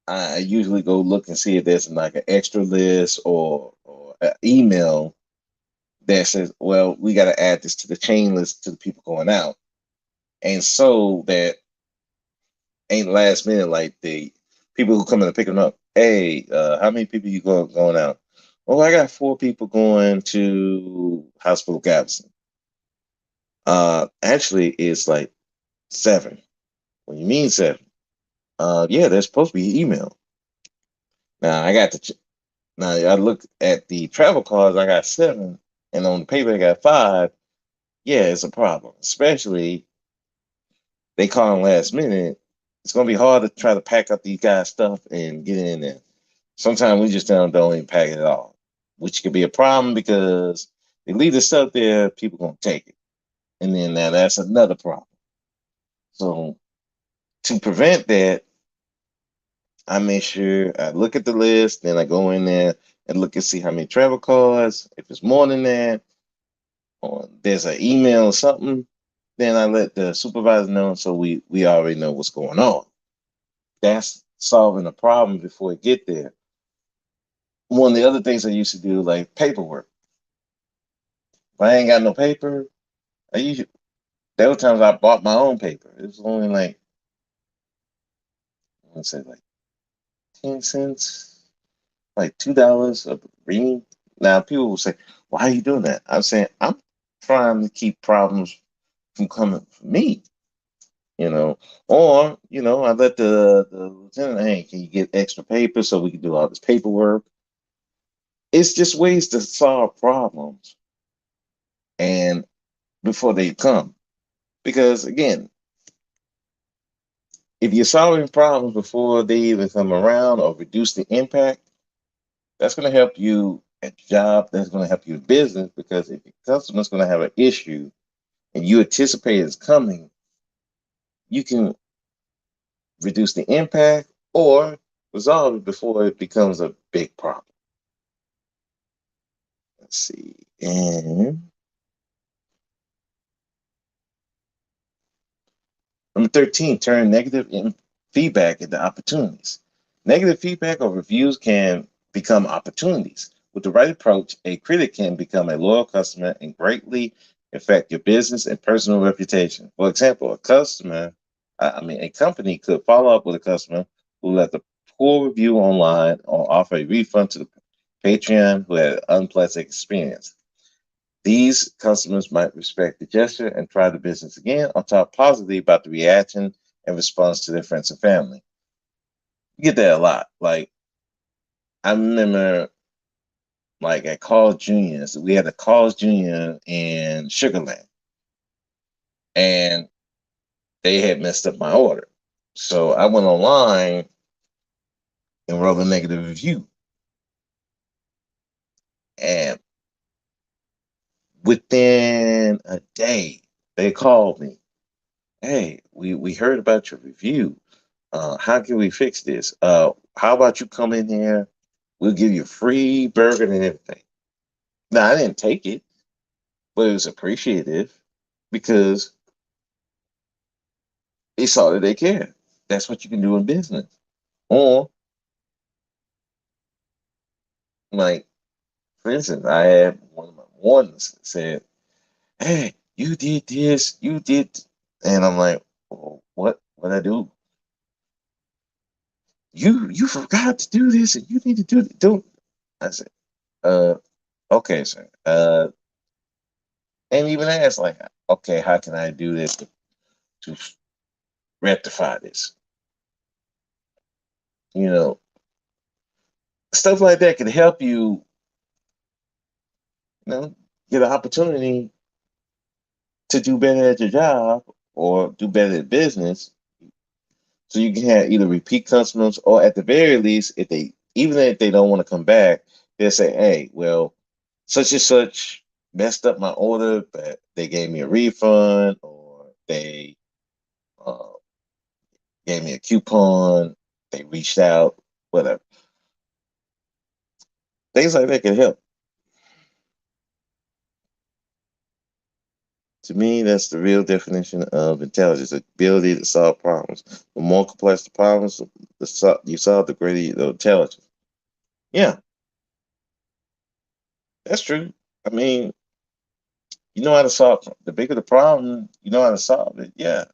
I usually go look and see if there's like an extra list or an email that says, well, we got to add this to the chain list to the people going out. And so that ain't last minute like the people who come in to pick them up. Hey, how many people you going out? Oh, I got 4 people going to Hospital Galveston. Actually, it's like 7. What do you mean 7? Yeah, there's supposed to be email. Now now I look at the travel cards. I got 7, and on the paper I got 5. Yeah, it's a problem. Especially they call them last minute. It's gonna be hard to try to pack up these guys' stuff and get it in there. Sometimes we just don't even pack it at all, which could be a problem because they leave the stuff there, people gonna take it, and then now that's another problem. So to prevent that, I make sure I look at the list, then I go in there and look and see how many travel cards. If it's more than that, or there's an email or something, then I let the supervisor know so we already know what's going on. That's solving a problem before it get there. One of the other things I used to do, like paperwork. If I ain't got no paper, I usually there were times I bought my own paper. It was only like let's say like 10 cents, like $2 a ream. Now people will say, "Why are you doing that?" I'm saying I'm trying to keep problems from coming from me, or I let the lieutenant, hey, can you get extra paper so we can do all this paperwork? It's just ways to solve problems and before they come. Because again, if you're solving problems before they even come around or reduce the impact, that's going to help you at your job. That's going to help you in business because if your customer's going to have an issue and you anticipate it's coming, you can reduce the impact or resolve it before it becomes a big problem. Let's see. And number 13, turn negative feedback into opportunities. Negative feedback or reviews can become opportunities. With the right approach, a critic can become a loyal customer and greatly affect your business and personal reputation. For example, a company could follow up with a customer who left a poor review online or offer a refund to the Patreon who had an unpleasant experience. These customers might respect the gesture and try the business again or talk positively about the reaction and response to their friends and family. You get that a lot. Like I remember like at Carl's Jr. So we had a Carl's Jr. in Sugarland and they had messed up my order. So I went online and wrote a negative review. And within a day, they called me. Hey, we heard about your review. How can we fix this? How about you come in here? We'll give you a free burger and everything. Now, I didn't take it, but it was appreciative because they saw that they care. That's what you can do in business. Or, like, for instance, I had one of my ones said, hey, you did this, you did. And I'm like, oh, what I do? You forgot to do this and you need to do it. Don't. I said, uh, okay, sir. And even asked, like, okay, how can I do this to rectify this? You know, stuff like that can help you, get an opportunity to do better at your job or do better at business. So you can have either repeat customers or at the very least, if they even if they don't want to come back, they'll say, hey, well, such and such messed up my order, but they gave me a refund or they uh, gave me a coupon, they reached out, whatever. Things like that can help. To me, that's the real definition of intelligence, the ability to solve problems. The more complex the problems you solve, the greater the intelligence. Yeah, that's true. I mean, you know how to solve the bigger the problem, you know how to solve it. Yeah,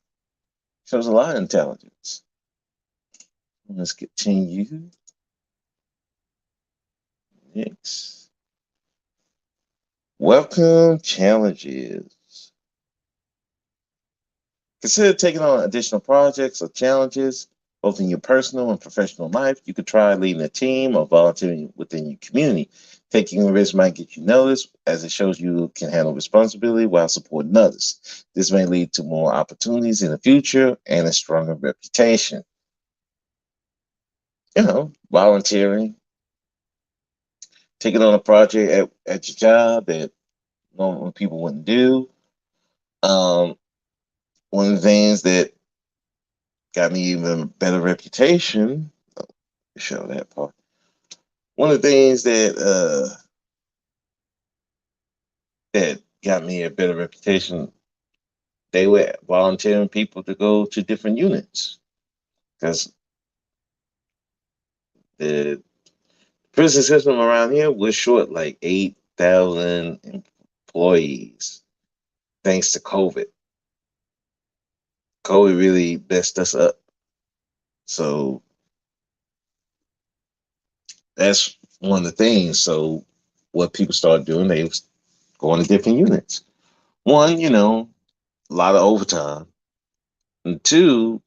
shows a lot of intelligence. Let's continue. Next, welcome challenges. Consider taking on additional projects or challenges, both in your personal and professional life. You could try leading a team or volunteering within your community. Taking a risk might get you noticed, as it shows you can handle responsibility while supporting others. This may lead to more opportunities in the future and a stronger reputation. Volunteering, taking on a project at your job that normal people wouldn't do. Um, One of the things that got me even a better reputation, show that part. One of the things that got me a better reputation, they were volunteering people to go to different units because the prison system around here was short like 8,000 employees thanks to COVID. COVID really messed us up. So that's one of the things. So what people started doing, they was going to different units. One, a lot of overtime. And two,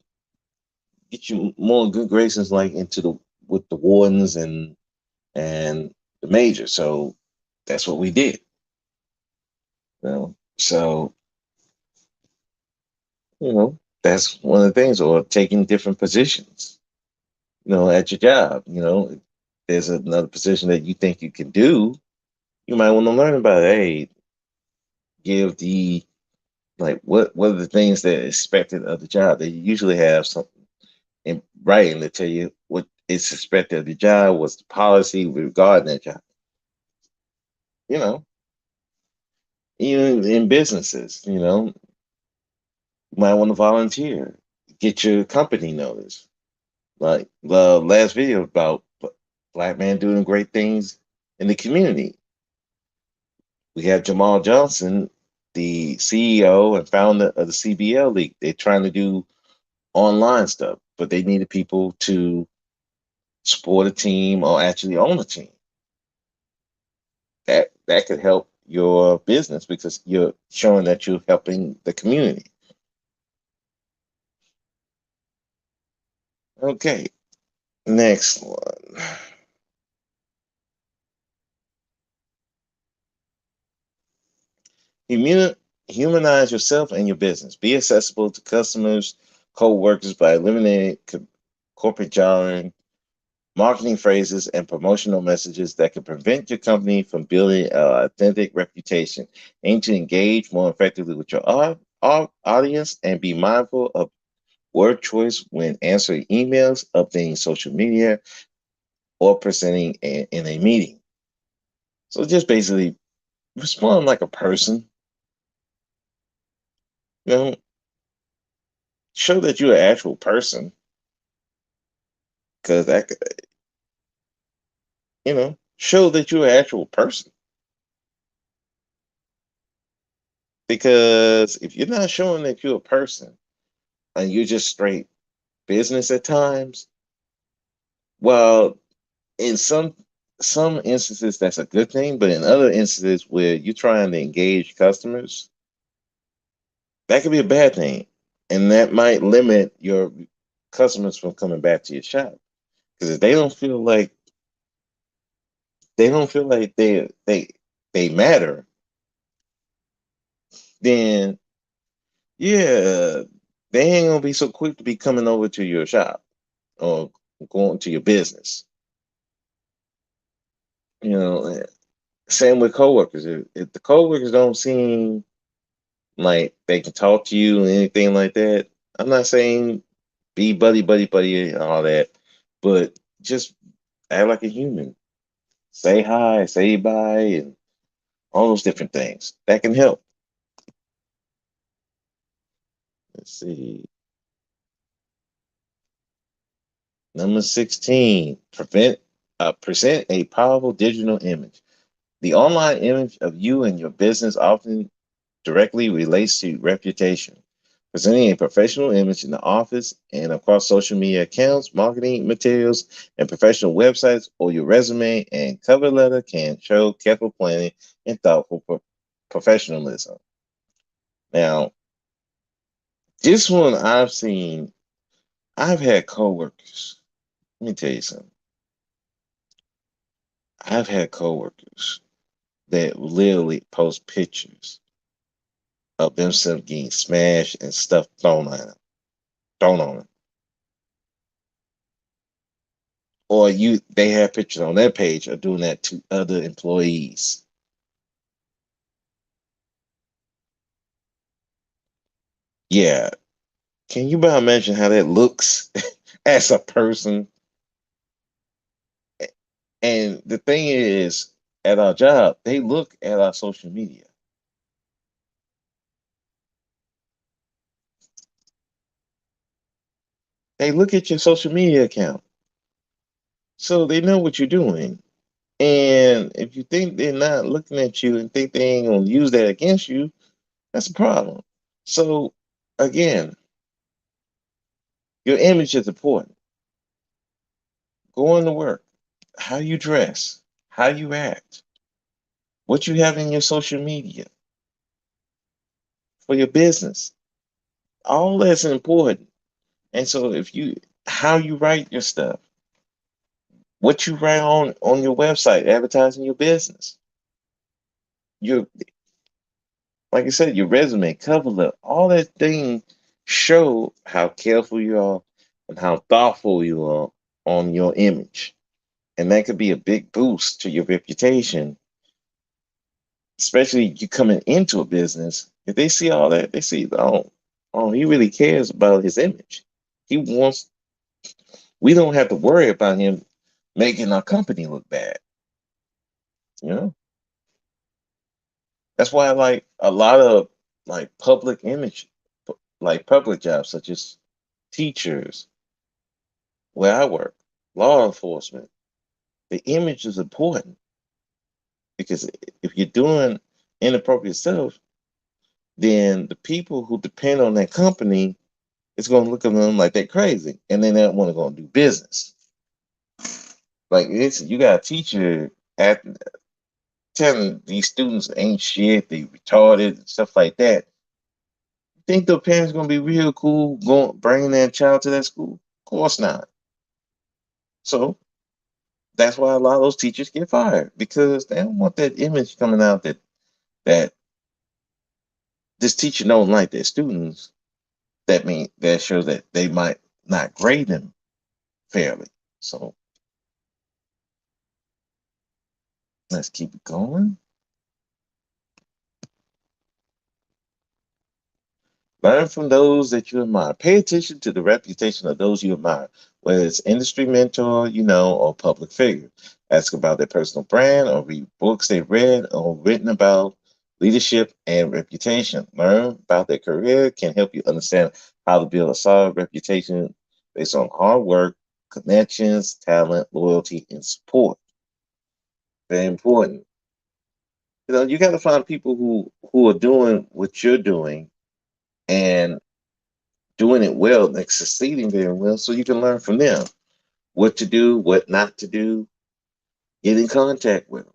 get you more good graces like into the with the wardens and the major. So that's what we did. So that's one of the things, or taking different positions. At your job. If there's another position that you think you can do, you might want to learn about it. Hey, give the like what are the things that are expected of the job? They usually have something in writing to tell you what is expected of the job, what's the policy regarding that job. You know, Even in businesses, you might want to volunteer, get your company noticed. Like the last video about black man doing great things in the community. We have Jamal Johnson, the CEO and founder of the CBL League. They're trying to do online stuff, but they needed people to support a team or actually own a team. That could help your business because you're showing that you're helping the community. Okay, next one. Humanize yourself and your business. Be accessible to customers co-workers by eliminating corporate jargon, marketing phrases, and promotional messages that can prevent your company from building an authentic reputation. Aim to engage more effectively with your audience and be mindful of word choice when answering emails, updating social media, or presenting in a meeting. So just basically respond like a person. You know, show that you're an actual person, because that show that you're an actual person. Because if you're not showing that you're a person and you're just straight business at times, well, in some instances that's a good thing, but in other instances where you're trying to engage customers, that could be a bad thing, and that might limit your customers from coming back to your shop. Because if they don't feel like they matter, then yeah, they ain't gonna be so quick to be coming over to your shop or going to your business. You know, same with coworkers. If the coworkers don't seem like they can talk to you and anything like that, I'm not saying be buddy, buddy, buddy, and all that, but just act like a human. Say hi, say bye, and all those different things. That can help. Let's see. Number 16, present a powerful digital image. The online image of you and your business often directly relates to reputation. Presenting a professional image in the office and across social media accounts, marketing materials, and professional websites, or your resume and cover letter can show careful planning and thoughtful professionalism. Now, this one I've had coworkers. Let me tell you something. I've had coworkers that literally post pictures of themselves getting smashed and stuff thrown on them. Or they have pictures on their page of doing that to other employees. Yeah. Can you imagine how that looks as a person? And the thing is, at our job, they look at our social media. They look at your social media account. So they know what you're doing. And if you think they're not looking at you and think they ain't gonna use that against you, that's a problem. So again, your image is important. Going to work, how you dress, how you act, what you have in your social media for your business. All that's important. And so if you how you write your stuff, what you write on your website, advertising your business, your like I said, your resume, cover letter, all that thing show how careful you are and how thoughtful you are on your image. And that could be a big boost to your reputation, especially you coming into a business. If they see all that, they see, oh, he really cares about his image. He wants, we don't have to worry about him making our company look bad. You know, that's why I like a lot of like public image, like public jobs such as teachers, where I work, law enforcement. The image is important because if you're doing inappropriate stuff, then the people who depend on that company is going to look at them like they're crazy, and then they don't want to go and do business. Like you got a teacher at telling these students ain't shit, they retarded and stuff like that. You think the parents gonna be real cool going bringing their child to that school? Of course not. So that's why a lot of those teachers get fired because they don't want that image coming out that this teacher don't like their students, that shows that they might not grade them fairly. So let's keep it going. Learn from those that you admire. Pay attention to the reputation of those you admire, whether it's industry mentor, or public figure. Ask about their personal brand or read books they've read or written about leadership and reputation. Learn about their career can help you understand how to build a solid reputation based on hard work, connections, talent, loyalty, and support. Very important. You got to find people who are doing what you're doing and doing it well, like succeeding very well, so you can learn from them what to do, what not to do. Get in contact with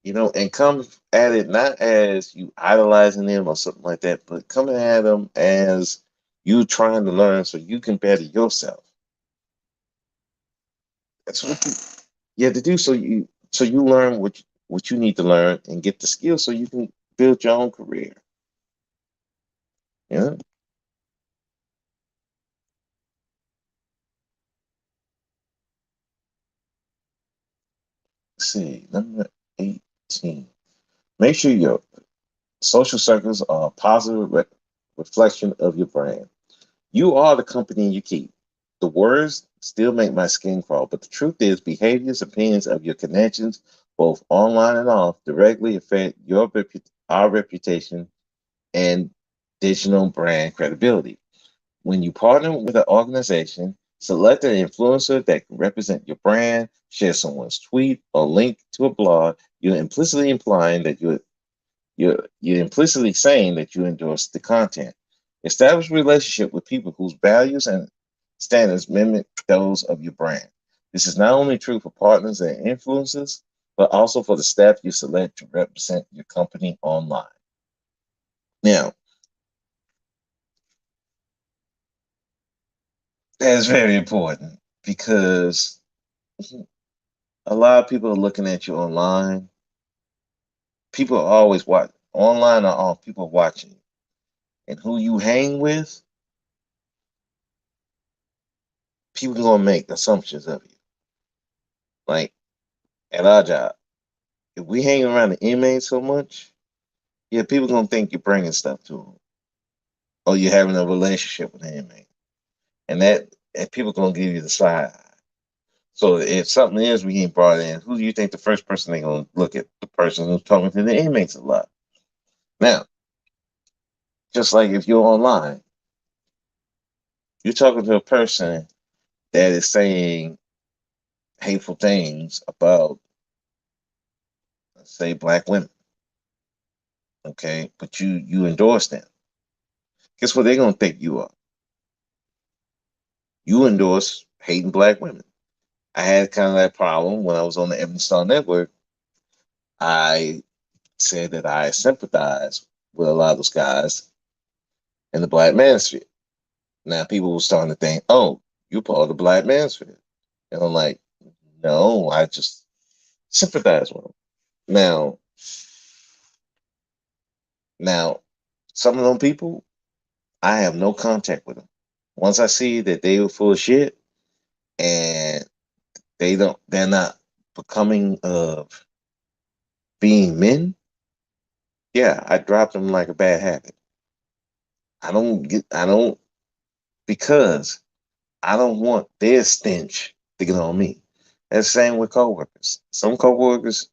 them, and come at it not as you idolizing them or something like that, but coming at them as you trying to learn so you can better yourself. That's what you have to do, so you learn what you need to learn and get the skills so you can build your own career. Yeah. Let's see, number 18. Make sure your social circles are a positive reflection of your brand. You are the company you keep. The words still make my skin crawl, but the truth is, behaviors, opinions of your connections, both online and off, directly affect our reputation and digital brand credibility. When you partner with an organization, select an influencer that can represent your brand, share someone's tweet, or link to a blog. You're implicitly implying that you're implicitly saying that you endorse the content. Establish a relationship with people whose values and standards mimic those of your brand. This is not only true for partners and influencers, but also for the staff you select to represent your company online. Now, that's very important because a lot of people are looking at you online. People are always watching online or off. People are watching, and who you hang with, people are gonna make assumptions of you. Like at our job, if we hang around the inmates so much, yeah, people gonna think you're bringing stuff to them, or you're having a relationship with the inmate, and people gonna give you the side eye. So if something is being brought in, who do you think the first person they gonna look at? The person who's talking to the inmates a lot. Now, just like if you're online, you're talking to a person that is saying hateful things about, let's say, black women, okay, but you endorse them. Guess what they're gonna think you are? You endorse hating black women. I had kind of that problem when I was on the Ebony Star Network. I said that I sympathize with a lot of those guys in the Black Manosphere. Now people were starting to think, "Oh, you're part of the Black Manosphere," and I'm like, "No, I just sympathize with them." Now, now, some of them people, I have no contact with them. Once I see that they were full of shit and they're not becoming of being men, yeah, I drop them like a bad habit. I don't, because I don't want their stench to get on me. That's the same with coworkers. Some coworkers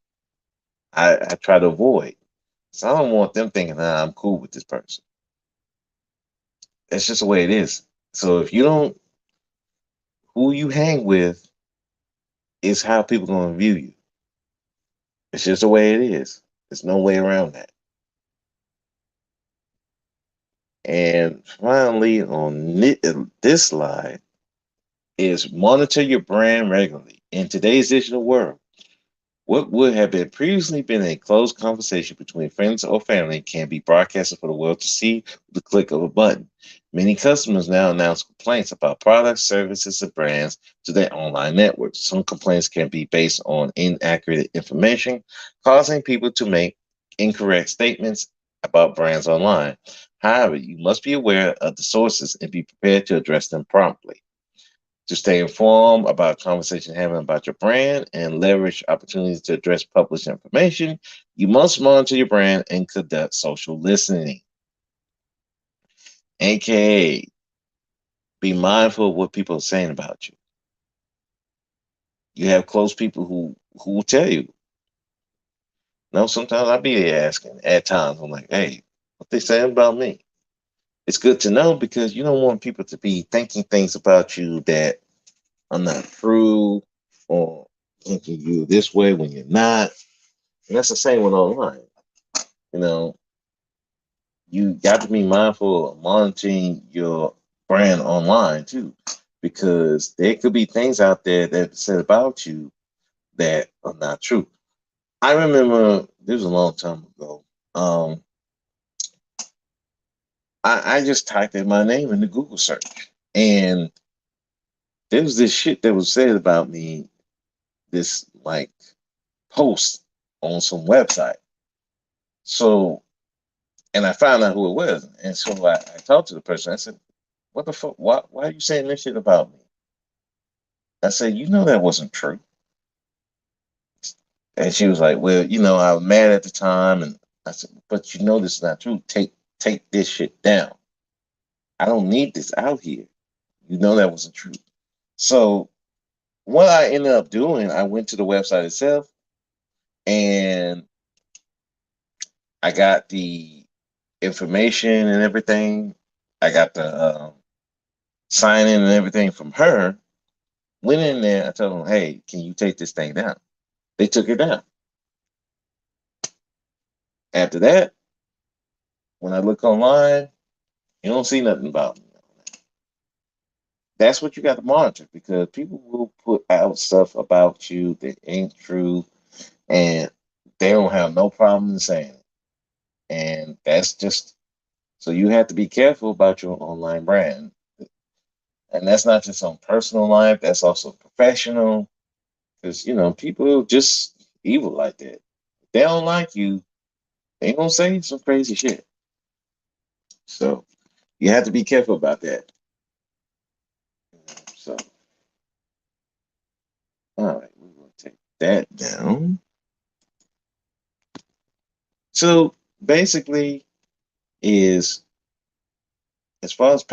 I try to avoid. So I don't want them thinking, I'm cool with this person. That's just the way it is. So if you don't, who you hang with is how people going to view you. It's just the way it is. There's no way around that. And finally, on this slide, is monitor your brand regularly. In today's digital world, what would have been a closed conversation between friends or family can be broadcasted for the world to see with the click of a button. Many customers now announce complaints about products, services, and brands to their online networks. Some complaints can be based on inaccurate information, causing people to make incorrect statements about brands online. However, you must be aware of the sources and be prepared to address them promptly. To stay informed about conversation having about your brand and leverage opportunities to address published information, you must monitor your brand and conduct social listening, aka be mindful of what people are saying about you. You have close people who will tell you. No, sometimes I be asking at times. I'm like, hey, what they saying about me? It's good to know because you don't want people to be thinking things about you that are not true or thinking you this way when you're not. And that's the same with online. You know, you got to be mindful of monitoring your brand online too, because there could be things out there that said about you that are not true. I remember this was a long time ago. Um, I just typed in my name in the Google search, and there was this shit that was said about me, this like post on some website. So, and I found out who it was, and so I talked to the person. I said, "What the fuck? Why are you saying this shit about me?" I said, "You know that wasn't true." And she was like, "Well, I was mad at the time." And I said, "But you know this is not true. Take this shit down. I don't need this out here. You know that wasn't true." So what I ended up doing, I went to the website itself and I got the information and everything. I got the sign in and everything from her. Went in there. I told them, "Hey, can you take this thing down?" They took it down. After that, when I look online, you don't see nothing about me. That's what you got to monitor because people will put out stuff about you that ain't true and they don't have no problem in saying it. And that's just so you have to be careful about your online brand. And that's not just on personal life, that's also professional. Because people just evil like that. If they don't like you, they gonna say some crazy shit. So you have to be careful about that. So all right, we're gonna take that down. So basically is as far as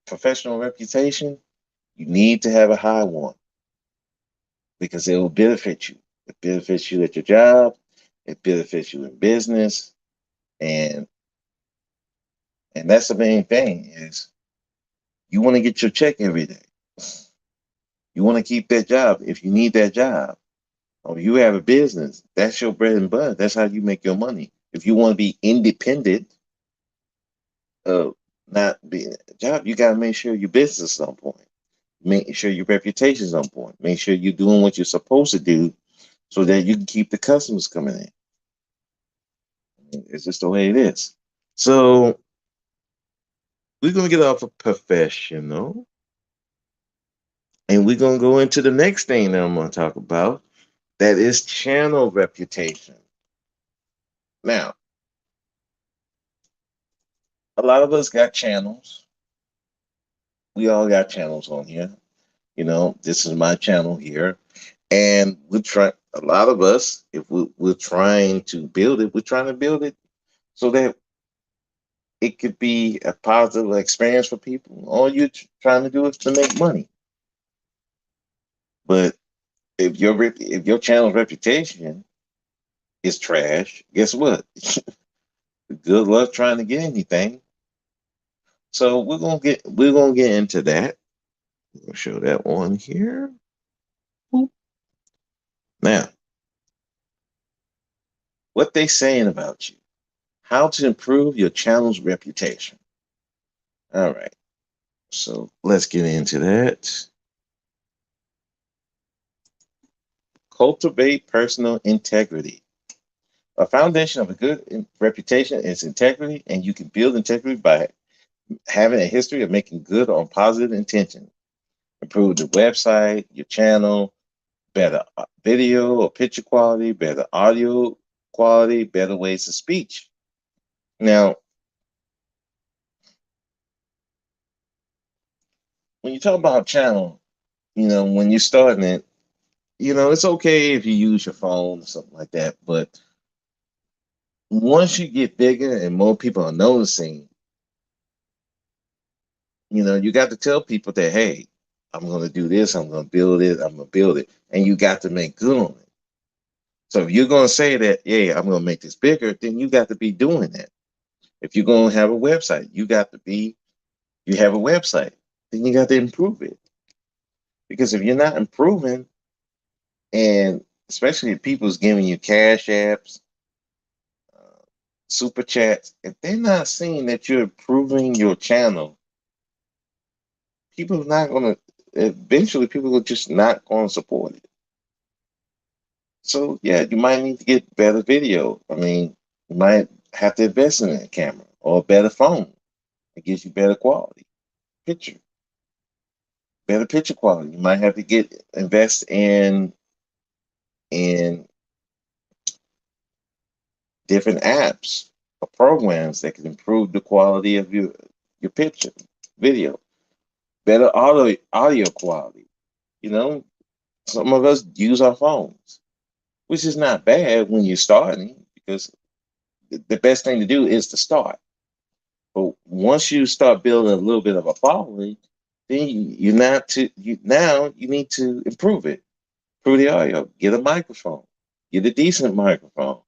professional reputation, you need to have a high one because it will benefit you. It benefits you at your job, it benefits you in business, and that's the main thing is you want to get your check every day. You want to keep that job if you need that job. Or you have a business, that's your bread and butter. That's how you make your money. If you want to be independent of not being a job, you got to make sure your business is on point. Make sure your reputation is on point. Make sure you're doing what you're supposed to do so that you can keep the customers coming in. It's just the way it is. So we're gonna get off of professional, and we're gonna go into the next thing that I'm gonna talk about. That is channel reputation. Now, a lot of us got channels. We all got channels on here. This is my channel here, and we're trying. A lot of us, if we're trying to build it, we're trying to build it so that it could be a positive experience for people. All you're trying to do is to make money. But if your channel's reputation is trash, guess what? Good luck trying to get anything. So we're gonna get into that. We'll show that one here. Boop. Now, what they saying about you? How to improve your channel's reputation. All right. So let's get into that. Cultivate personal integrity. A foundation of a good reputation is integrity, and you can build integrity by having a history of making good on positive intention. Improve the website, your channel, better video or picture quality, better audio quality, better ways of speech. Now, when you talk about channel, when you're starting it, it's okay if you use your phone or something like that. But once you get bigger and more people are noticing, you got to tell people that, hey, I'm going to do this, I'm going to build it, I'm going to build it. And you got to make good on it. So if you're going to say that, yeah, I'm going to make this bigger, then you got to be doing that. If you're going to have a website, you have a website, then you got to improve it. Because if you're not improving, and especially if people's giving you cash apps, uh, super chats, if they're not seeing that you're improving your channel, people are not going to, eventually, people are just not going to support it. So, yeah, you might need to get better video. I mean, you might have to invest in a camera or a better phone. It gives you better quality picture, better picture quality. You might have to invest in different apps or programs that can improve the quality of your picture, video, better audio quality. You know, some of us use our phones, which is not bad when you're starting because the best thing to do is to start. But once you start building a little bit of a following, then you're not to you now you need to improve it. Improve the audio. Get a microphone. Get a decent microphone.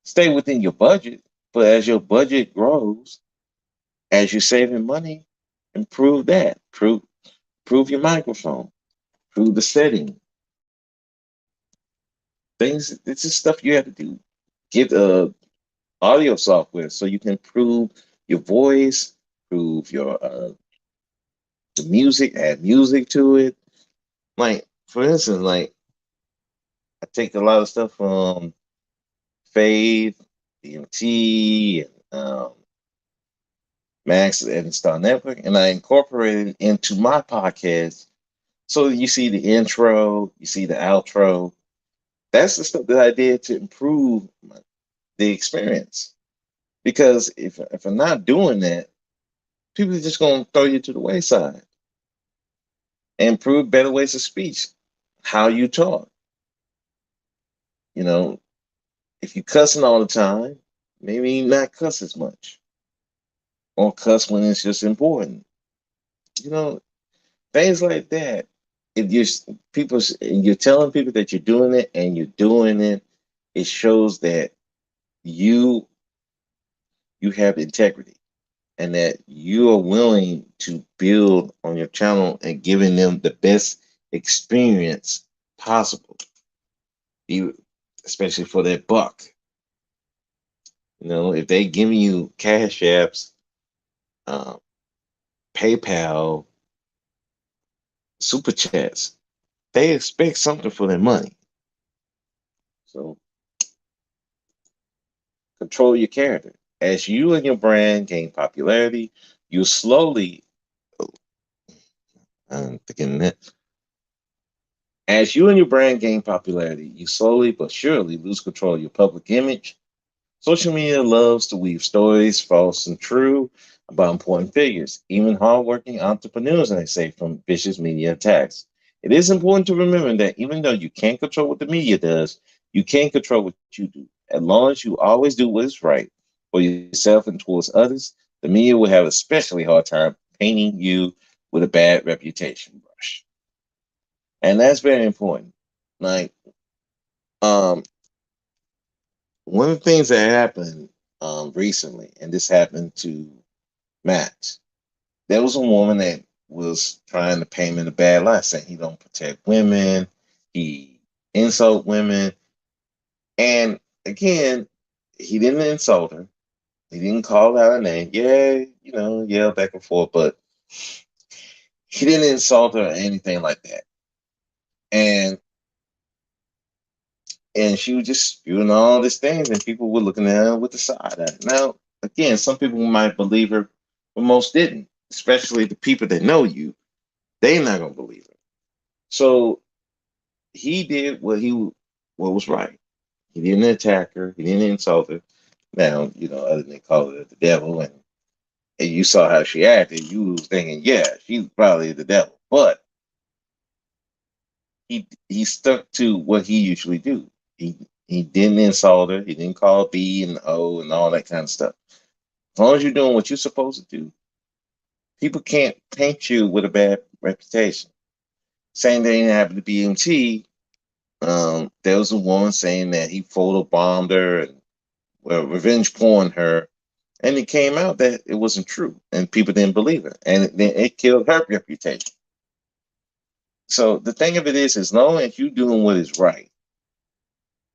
Stay within your budget, but as your budget grows, as you're saving money, improve that. Improve your microphone. Improve the setting. Things. It's just stuff you have to do. Get audio software so you can improve your voice, improve your the music, add music to it. Like for instance, like I take a lot of stuff from Fave, DMT, and Max and Star Network, and I incorporated it into my podcast. So you see the intro, you see the outro. That's the stuff that I did to improve the experience. Because if I'm not doing that, people are just gonna throw you to the wayside. And improve better ways of speech, how you talk. You know, if you cussing all the time, maybe not cuss as much, or cuss when it's just important. You know, things like that. If you're telling people that you're doing it and you're doing it, it shows that you you have integrity and that you are willing to build on your channel and giving them the best experience possible, you especially for that buck. If they giving you cash apps, um, PayPal, super chats, they expect something for their money. So control your character. As you and your brand gain popularity, you slowly, I'm thinking that, as you and your brand gain popularity, you slowly but surely lose control of your public image. Social media loves to weave stories, false and true, about important figures, even hardworking entrepreneurs, and they say, from vicious media attacks. It is important to remember that even though you can't control what the media does, you can control what you do. As long as you always do what is right for yourself and towards others, the media will have a especially hard time painting you with a bad reputation brush. And that's very important. Like, um, one of the things that happened recently, and this happened to Max, there was a woman that was trying to paint him in a bad light, saying he don't protect women, he insult women, and again, he didn't insult her, he didn't call out her name. Yeah, yell back and forth, but he didn't insult her or anything like that. And she was just spewing all these things, and people were looking at her with the side eye. Now, again, some people might believe her, but most didn't. Especially the people that know you, they're not gonna believe her. So he did what was right. He didn't attack her. He didn't insult her. Now, other than calling her the devil, and you saw how she acted, you was thinking, yeah, she's probably the devil. But he stuck to what he usually do. He he didn't insult her. He didn't call B and O and all that kind of stuff. As long as you're doing what you're supposed to do, people can't paint you with a bad reputation. Same thing happened to BMT. There was a woman saying that he photobombed her and revenge porn her, and it came out that it wasn't true, and people didn't believe it, and it killed her reputation. So the thing of it is, as long as you're doing what is right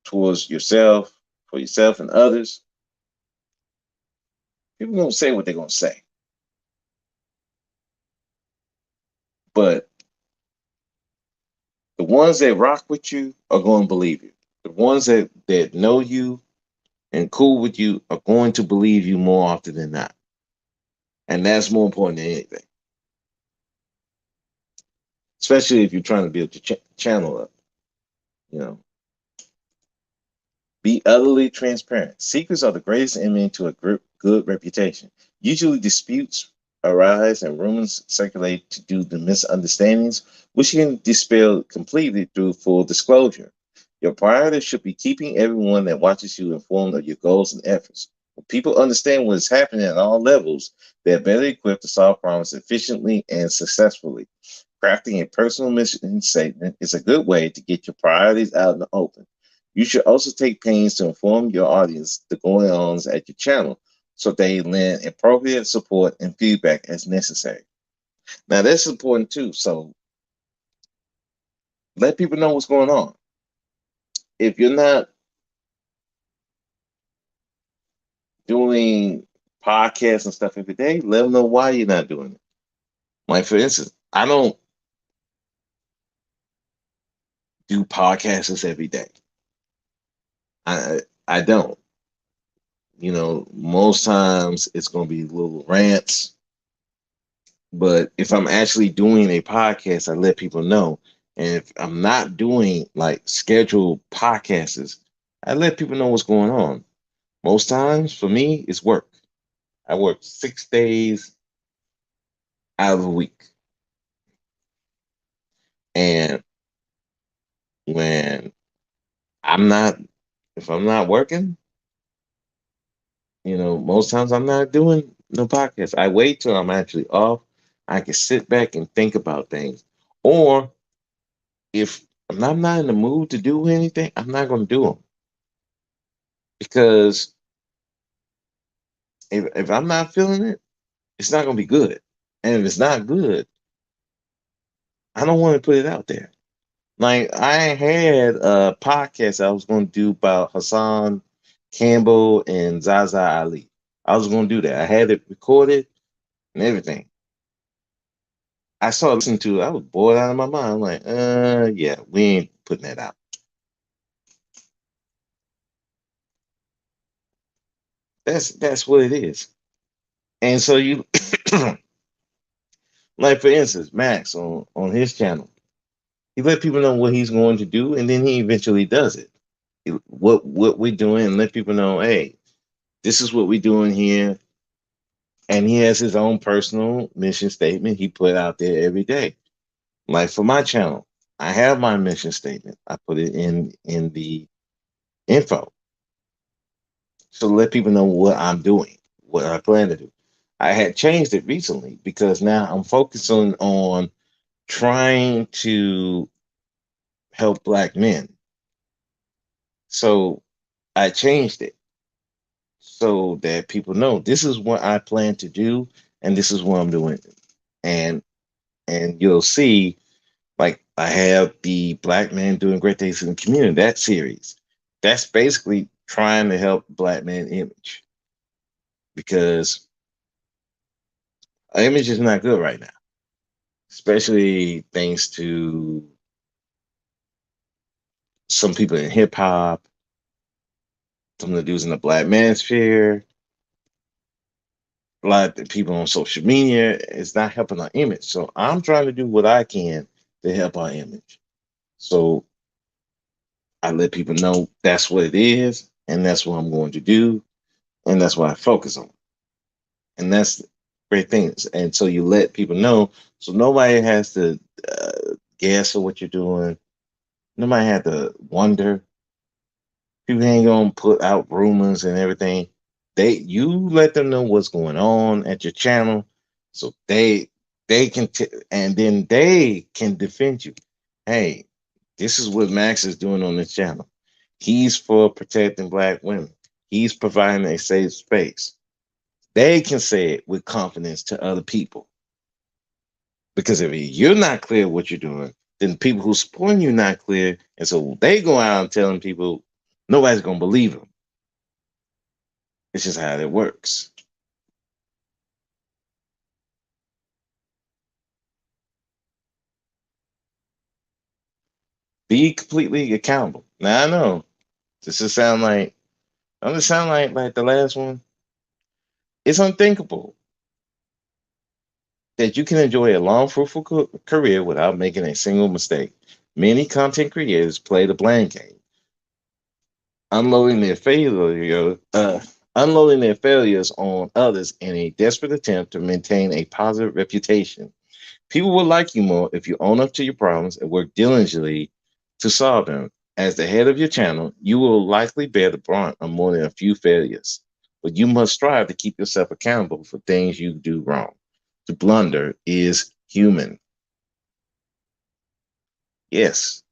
towards yourself, for yourself and others, people gonna say what they're gonna say. But the ones that rock with you are going to believe you. The ones that know you and cool with you are going to believe you more often than not, and that's more important than anything. Especially if you're trying to build your channel up. You know, be utterly transparent. Secrets are the greatest enemy to a good reputation. Usually, disputes arise and rumors circulate due to misunderstandings, which can dispel completely through full disclosure. Your priority should be keeping everyone that watches you informed of your goals and efforts. When people understand what is happening at all levels, they are better equipped to solve problems efficiently and successfully. Crafting a personal mission statement is a good way to get your priorities out in the open. You should also take pains to inform your audience the going ons at your channel so they lend appropriate support and feedback as necessary. Now, that's important too. So let people know what's going on. If you're not doing podcasts and stuff every day, let them know why you're not doing it. Like, for instance, I don't do podcasts every day. I don't. Most times it's going to be little rants. But if I'm actually doing a podcast, I let people know. And if I'm not doing like scheduled podcasts, I let people know what's going on. Most times for me, it's work. I work 6 days out of the week. And when I'm not, if I'm not working, most times I'm not doing no podcast. I wait till I'm actually off. I can sit back and think about things. Or if I'm not in the mood to do anything, I'm not going to do them because if I'm not feeling it, it's not going to be good. And if it's not good, I don't want to put it out there. Like I had a podcast I was going to do about Hassan Campbell and Zaza Ali. I was going to do that. I had it recorded and everything. I started listening to it. I was bored out of my mind. I'm like, yeah, we ain't putting that out. That's what it is. And so you, like for instance, Max on his channel, he let people know what he's going to do, and then he eventually does it. What we're doing, and let people know, hey, this is what we're doing here. And he has his own personal mission statement he put out there every day. Like for my channel, I have my mission statement. I put it in the info. So let people know what I'm doing, what I plan to do. I had changed it recently because now I'm focusing on trying to help black men. So I changed it so that people know this is what I plan to do and this is what I'm doing. And you'll see like I have the Black Man Doing Great Things in the Community, that series. That's basically trying to help black man image because our image is not good right now, especially thanks to some people in hip hop, some of the dudes in the black manosphere, a lot of people on social media. It's not helping our image. So I'm trying to do what I can to help our image. So I let people know that's what it is and that's what I'm going to do. and that's what I focus on. And that's the great thing. And so you let people know, so nobody has to guess at what you're doing. Nobody had to wonder. People ain't gonna put out rumors and everything. You let them know what's going on at your channel, so they can and then they can defend you. Hey, this is what Max is doing on this channel. He's for protecting Black women. He's providing a safe space. They can say it with confidence to other people. Because if you're not clear what you're doing, then people who supporting you not clear, and so they go out and telling people, nobody's gonna believe them. It's just how it works. Be completely accountable. Now I know this just sound like I'm just sound like the last one. It's unthinkable that you can enjoy a long, fruitful career without making a single mistake. Many content creators play the blame game, unloading their failure, unloading their failures on others in a desperate attempt to maintain a positive reputation. People will like you more if you own up to your problems and work diligently to solve them. As the head of your channel, you will likely bear the brunt of more than a few failures, but you must strive to keep yourself accountable for things you do wrong. To blunder is human. Yes,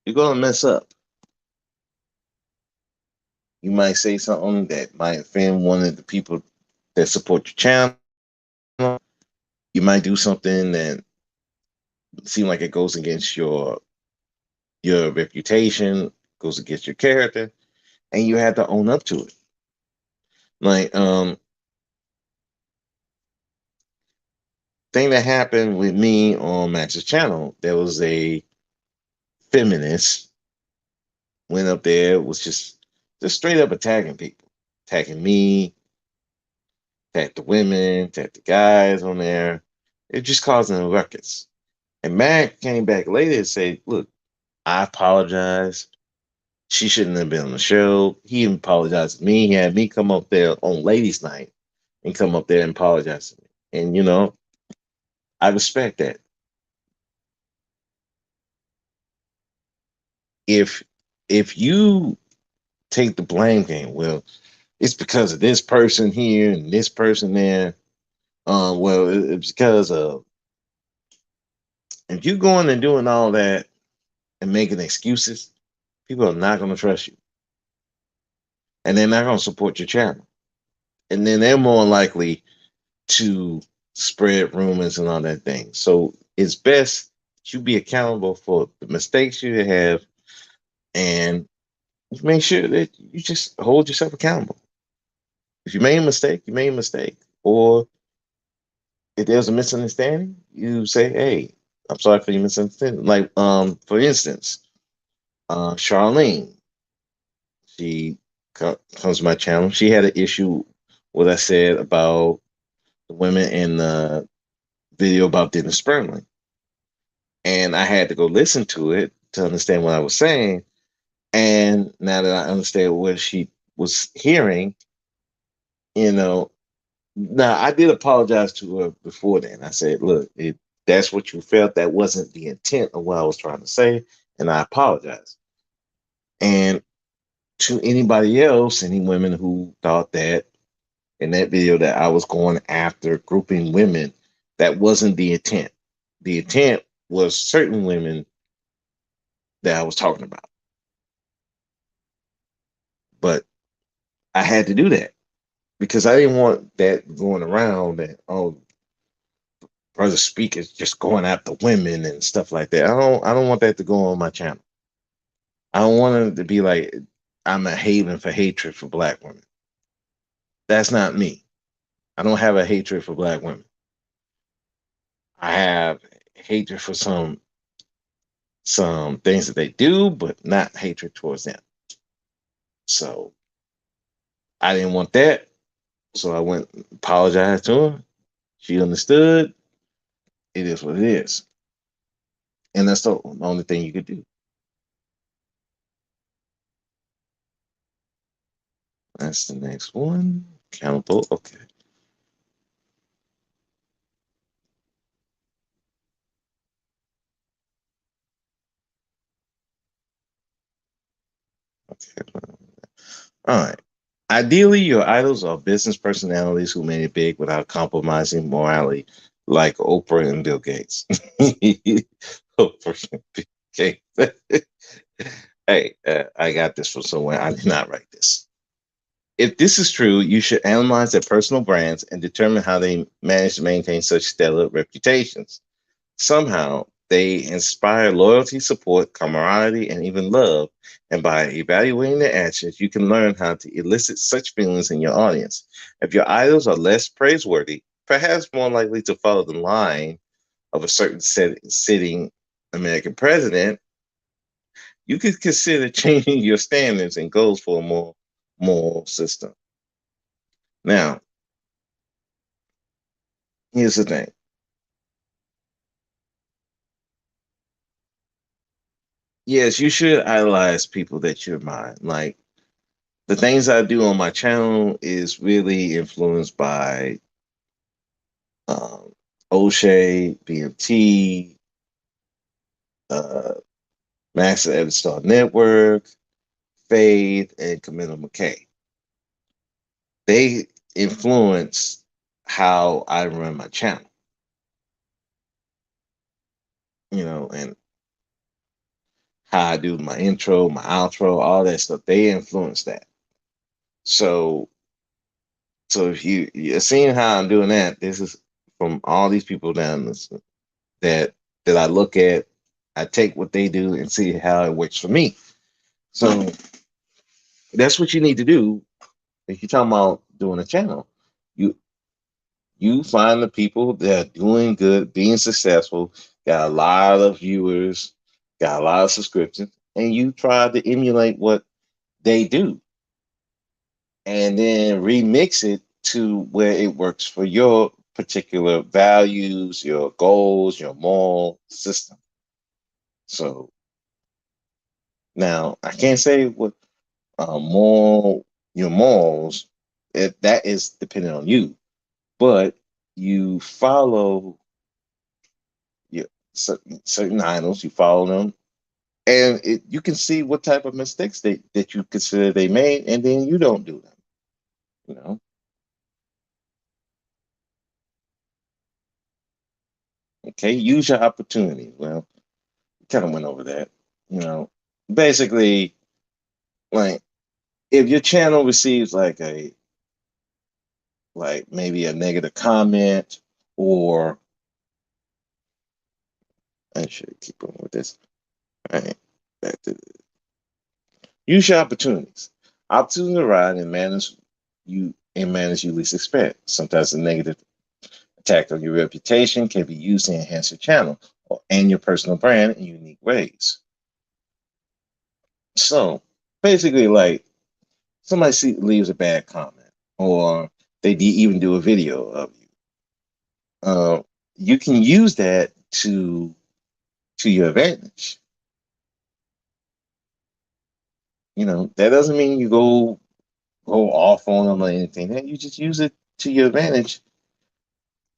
you're going to mess up. You might say something that might offend one of the people that support your channel. You might do something that seems like it goes against your reputation, goes against your character, and you have to own up to it. Like thing that happened with me on Max's channel, there was a feminist went up there, was just straight up attacking people, attacking me, attacked the women, attacked the guys on there. It just causing a ruckus. And Mac came back later and said, "Look, I apologize. She shouldn't have been on the show." He apologized to me. He had me come up there on ladies' night and come up there and apologize to me. And I respect that. If if you take the blame game, well, it's because of this person here and this person there. Well, it's because of if you going and doing all that and making excuses, people are not going to trust you, and they're not going to support your channel, and then they're more likely to spread rumors and all that thing. So it's best you be accountable for the mistakes you have, and make sure that you just hold yourself accountable. If you made a mistake, you made a mistake. Or if there's a misunderstanding, you say, "Hey, I'm sorry for your misunderstanding." Like, for instance, Charlene, she comes to my channel. She had an issue what I said about the women in the video about Dennis Sperling, and I had to go listen to it to understand what I was saying. And now that I understand what she was hearing, you know, now I did apologize to her before then. I said, "Look, that's what you felt. That wasn't the intent of what I was trying to say, and I apologize." And to anybody else, any women who thought that in that video that I was going after grouping women, that wasn't the intent. The intent was certain women that I was talking about, but I had to do that because I didn't want that going around that, oh, brother speakers just going after women and stuff like that. I don't want that to go on my channel. I don't want it to be like I'm a haven for hatred for black women. That's not me. I don't have a hatred for black women. I have hatred for some things that they do, but not hatred towards them. So I didn't want that. So I went and apologized to her. She understood. It is what it is. And that's the only thing you could do. That's the next one. Accountable. Okay. Okay. All right. Ideally, your idols are business personalities who made it big without compromising morality, like Oprah and Bill Gates. Oprah and Bill Gates. Hey, I got this from somewhere. I did not write this. If this is true, you should analyze their personal brands and determine how they manage to maintain such stellar reputations. Somehow, they inspire loyalty, support, camaraderie, and even love. And by evaluating their actions, you can learn how to elicit such feelings in your audience. If your idols are less praiseworthy, perhaps more likely to follow the line of a certain sitting American president, you could consider changing your standards and goals for a more moral system. Now, here's the thing. Yes, you should idolize people that you admire. Like the things I do on my channel is really influenced by um, O'Shea, BMT, uh, Master Edit Star Network, Fade, and Camilla McKay. They influence how I run my channel, and how I do my intro, my outro, all that stuff. They influence that. So, so if you're seeing how I'm doing that, this is from all these people down this that I look at. I take what they do and see how it works for me. So that's what you need to do if you're talking about doing a channel. You you find the people that are doing good, being successful, got a lot of viewers, got a lot of subscriptions, and you try to emulate what they do and then remix it to where it works for your particular values, your goals, your moral system. So now I can't say what moral your morals. That is dependent on you, but you follow your certain idols. You follow them, and you can see what type of mistakes that you consider they made, and then you don't do them. You know, okay. Use your opportunity. Well, kind of went over that. You know, basically, like if your channel receives like maybe a negative comment, or I should keep going with this. All right, back to use your opportunities. Opportunities arise in manners you least expect. Sometimes a negative attack on your reputation can be used to enhance your channel and your personal brand in unique ways. So basically, like leaves a bad comment, or even do a video of you. Uh, you can use that to your advantage. That doesn't mean you go off on them or anything. You just use it to your advantage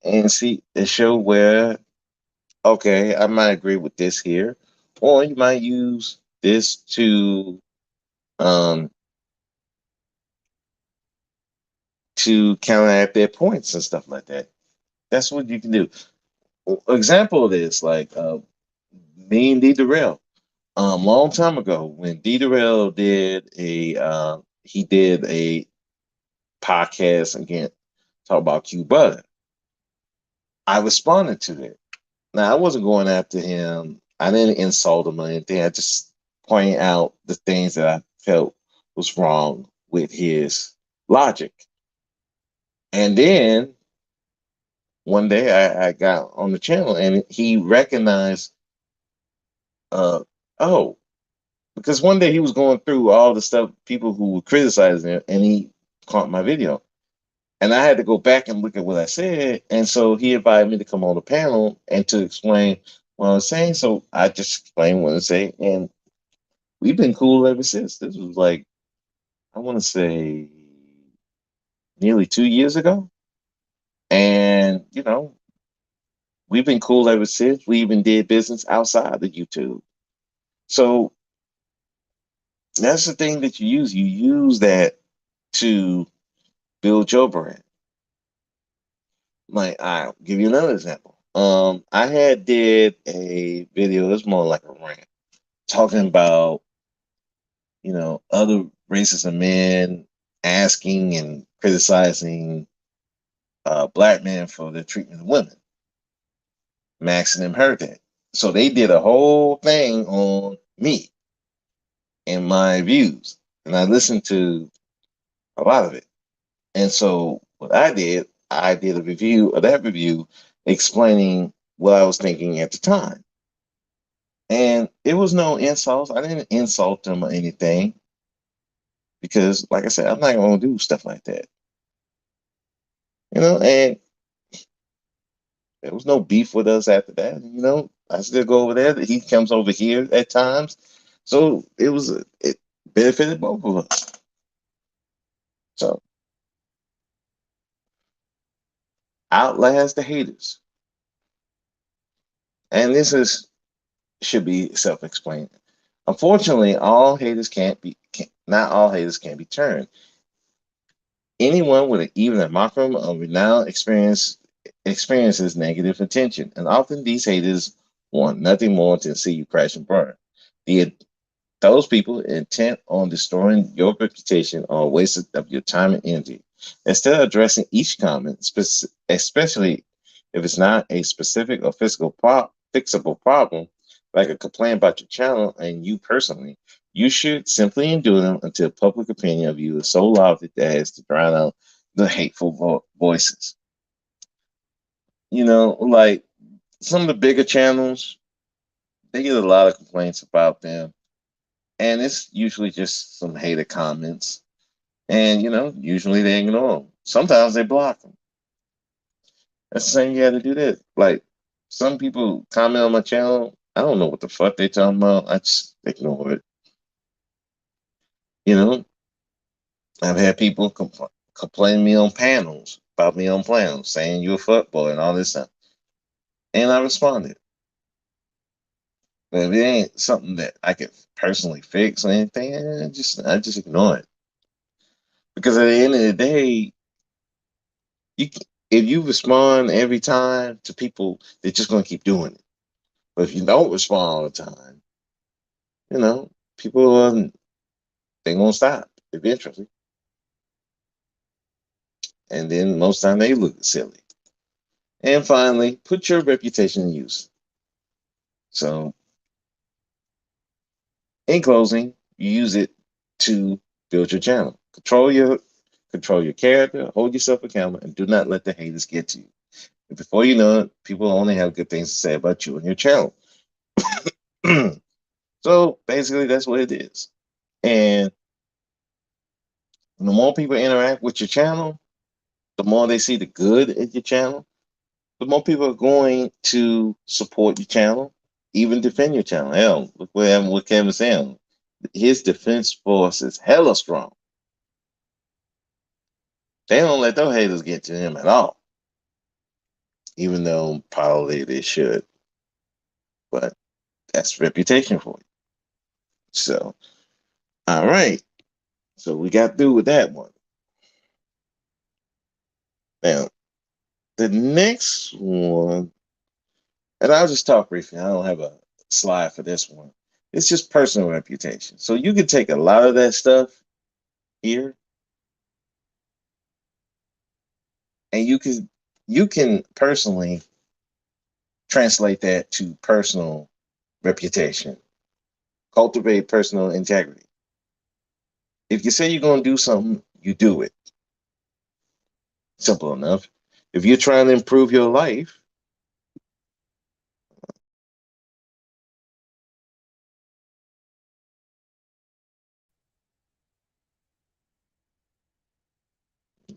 and see and show where, okay, I might agree with this here, or you might use this um to counteract their points and stuff like that. That's what you can do. Example of this, like me and D Durrell. Long time ago when D Durrell did a podcast again, talk about Q Butter. I responded to it. Now I wasn't going after him. I didn't insult him or anything. I just pointed out the things that I felt was wrong with his logic. And then one day I got on the channel and he recognized, uh, oh, because one day he was going through all the stuff, people who were criticizing him, and he caught my video. And I had to go back and look at what I said. And so he invited me to come on the panel and to explain what I was saying. So I just explained what I say. And we've been cool ever since. This was like, I want to say nearly 2 years ago. And, we've been cool ever since. We even did business outside of YouTube. So that's the thing that you use. You use that to build your brand. Like, I'll give you another example. I had did a video, it's more like a rant, talking about, other races of men asking and criticizing black men for their treatment of women. Max and them heard that. So they did a whole thing on me and my views. And I listened to a lot of it. And so what I did a review of that review explaining what I was thinking at the time. And it was no insults. I didn't insult them or anything because, like I said, I'm not going to do stuff like that. And there was no beef with us after that. I still go over there. He comes over here at times. So it benefited both of us. So outlast the haters. And this is should be self-explaining. Unfortunately, not all haters can be turned. Anyone with even a modicum of renown experiences negative attention, and often these haters want nothing more than to see you crash and burn. The Those people intent on destroying your reputation are a waste of your time and energy. Instead of addressing each comment, especially if it's not a specific or fixable problem, like a complaint about your channel and you personally, you should simply endure them until public opinion of you is so loud that it has to drown out the hateful voices. Like some of the bigger channels, they get a lot of complaints about them, and it's usually just some hater comments. And usually they ignore them. Sometimes they block them. That's the same. You had to do that. Like some people comment on my channel. I don't know what the fuck they talking about. I just ignore it. You know, I've had people complain to me on panels about me on panels, saying you're a fuckboy and all this stuff. And I responded. But if it ain't something that I could personally fix or anything, I just ignore it. Because at the end of the day, you if you respond every time to people, they're just gonna keep doing it. But if you don't respond all the time, you know, people they're gonna stop eventually. And then most time they look silly. And finally, put your reputation in use. So in closing, you use it to build your channel. Control your character, hold yourself accountable, and do not let the haters get to you. And before you know it, people only have good things to say about you and your channel. So basically, that's what it is. And the more people interact with your channel, the more they see the good in your channel, the more people are going to support your channel, even defend your channel. Hell, look what happened with Kevin Sam. His defense force is hella strong. They don't let those haters get to him at all, even though probably they should. But that's reputation for you. So, all right. So we got through with that one. Now, the next one, and I'll just talk briefly. I don't have a slide for this one. It's just personal reputation. So you can take a lot of that stuff here, and you can personally translate that to personal reputation. Cultivate personal integrity. If you say you're going to do something, you do it. Simple enough. If you're trying to improve your life,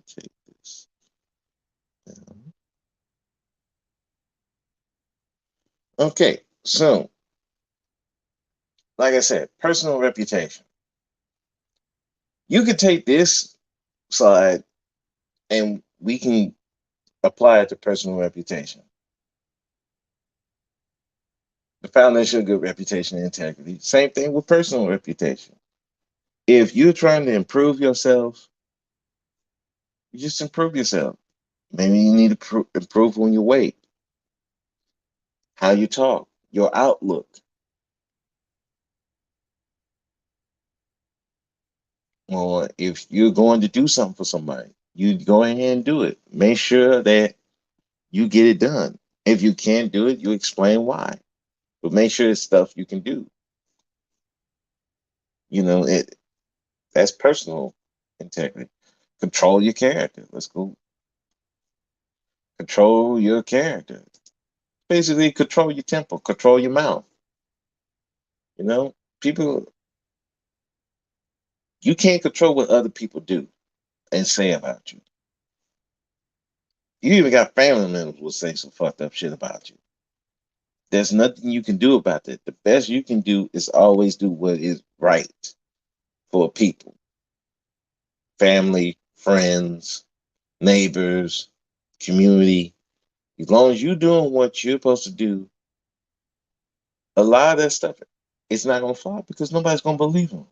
take this down. Okay, so like I said, personal reputation. You could take this slide And we can apply it to personal reputation. The foundation of good reputation and integrity. Same thing with personal reputation. If you're trying to improve yourself, you just improve yourself. Maybe you need to improve on your weight, how you talk, your outlook. Or if you're going to do something for somebody, you go ahead and do it. Make sure that you get it done. If you can't do it, you explain why. But make sure it's stuff you can do. It that's personal integrity. Control your character. Let's go. Control your character. Basically, control your temper, control your mouth. People, you can't control what other people do and say about you. You even got family members will say some fucked up shit about you. There's nothing you can do about that. The best you can do is always do what is right for people, family, friends, neighbors, community. As long as you're doing what you're supposed to do, a lot of that stuff, it's not gonna fly because nobody's gonna believe them.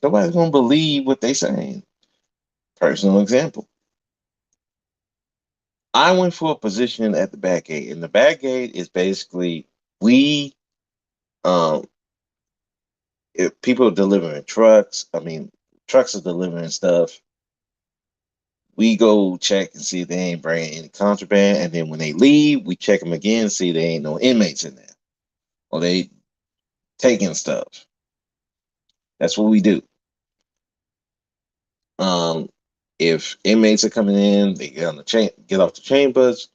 Nobody's gonna believe what they saying. Personal example. I went for a position at the back gate, and the back gate is basically we um if people are delivering trucks, I mean trucks are delivering stuff. We go check and see if they ain't bringing any contraband, and then when they leave, we check them again, see there ain't no inmates in there or they taking stuff. That's what we do. Um, if inmates are coming in, they get on the chain, get off the chain bus.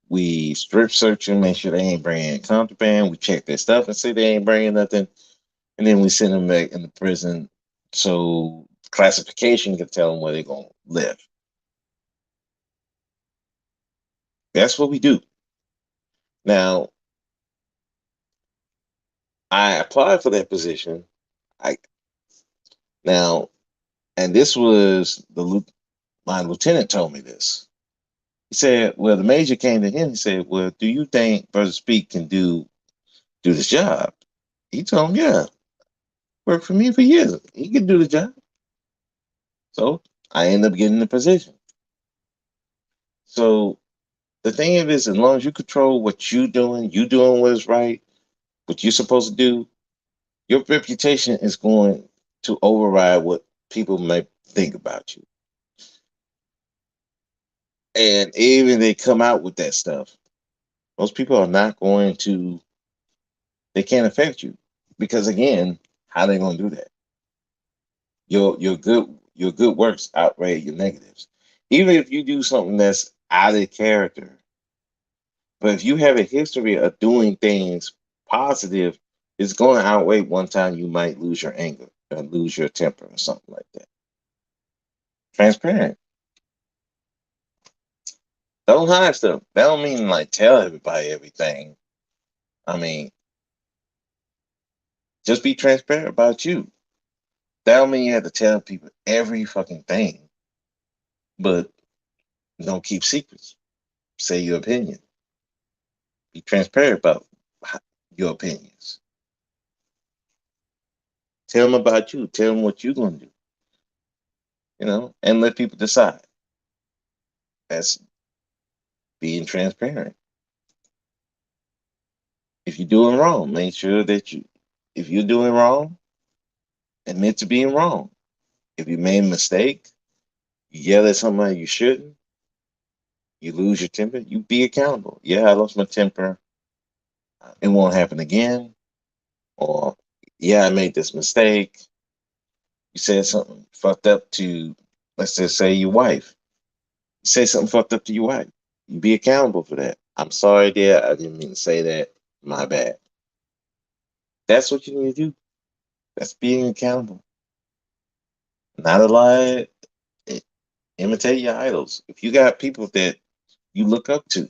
We strip search them, make sure they ain't bringing contraband. We check their stuff and see they ain't bringing nothing, and then we send them back into prison so classification can tell them where they're gonna live. That's what we do. Now, I applied for that position. I now, and this was my lieutenant told me this. He said, "Well, the major came to him. He said, "Well, do you think Brother Speak can do this job?" He told him, "Yeah, worked for me for years. He can do the job." So I ended up getting the position. So the thing of it is, as long as you control what you doing what is right, what you're supposed to do, your reputation is going to override what people may think about you. And even they come out with that stuff, most people are not going to, they can't affect you. Because again, how they gonna do that? Your good works outweigh your negatives. Even if you do something that's out of character, but if you have a history of doing things positive, it's going to outweigh one time you might lose your anger or lose your temper or something like that. Transparent. Don't hide stuff. That don't mean like tell everybody everything. I mean, just be transparent about you. That don't mean you have to tell people every fucking thing, but don't keep secrets. Say your opinion. Be transparent about your opinions. Tell them about you. Tell them what you're going to do, and let people decide. That's being transparent. If you're doing wrong, make sure that if you're doing wrong, admit to being wrong. If you made a mistake, you yell at somebody you shouldn't, you lose your temper, you be accountable. Yeah, I lost my temper. It won't happen again. Or, yeah, I made this mistake. You said something fucked up to, let's just say, your wife. You say something fucked up to your wife. You be accountable for that. I'm sorry, dear. I didn't mean to say that. My bad. That's what you need to do. That's being accountable. Not a lie. Imitate your idols. If you got people that you look up to,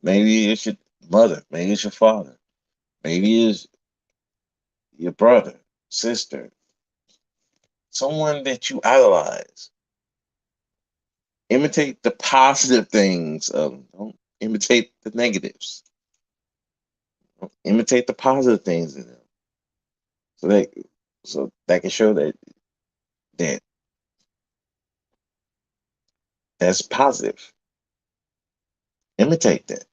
maybe it's your mother, maybe it's your father, maybe it's your brother, sister, someone that you idolize. Imitate the positive things of them. Don't imitate the negatives. Imitate the positive things in them. So that can show that that's positive. Imitate that.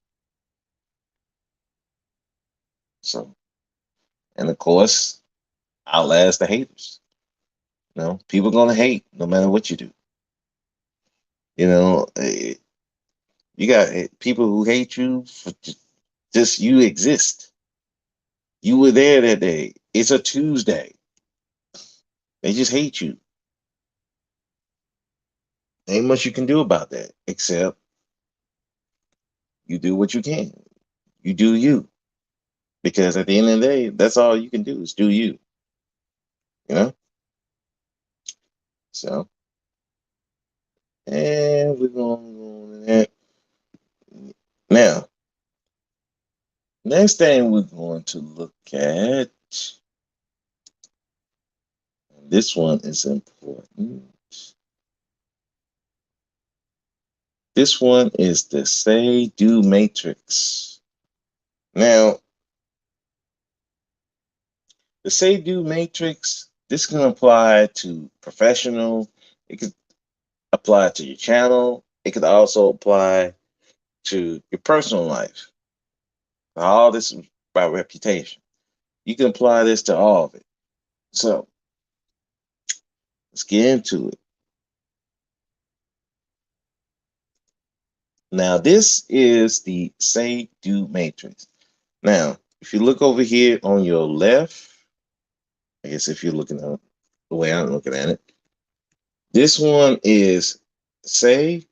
So, and of course, outlast the haters. People gonna hate no matter what you do. You know, you got people who hate you for just you exist. You were there that day. It's a Tuesday. They just hate you. Ain't much you can do about that except you do what you can. You do you. Because at the end of the day, that's all you can do is do you. You know? So, and we're going to go on to that. Now, next thing we're going to look at, this one is important. This one is the say do matrix. Now, the say do matrix, this can apply to professional, it could apply to your channel, it could also apply to your personal life. All this is about reputation. You can apply this to all of it. So let's get into it. Now, this is the say do matrix. Now, if you look over here on your left, I guess if you're looking at the way I'm looking at it, this one is say.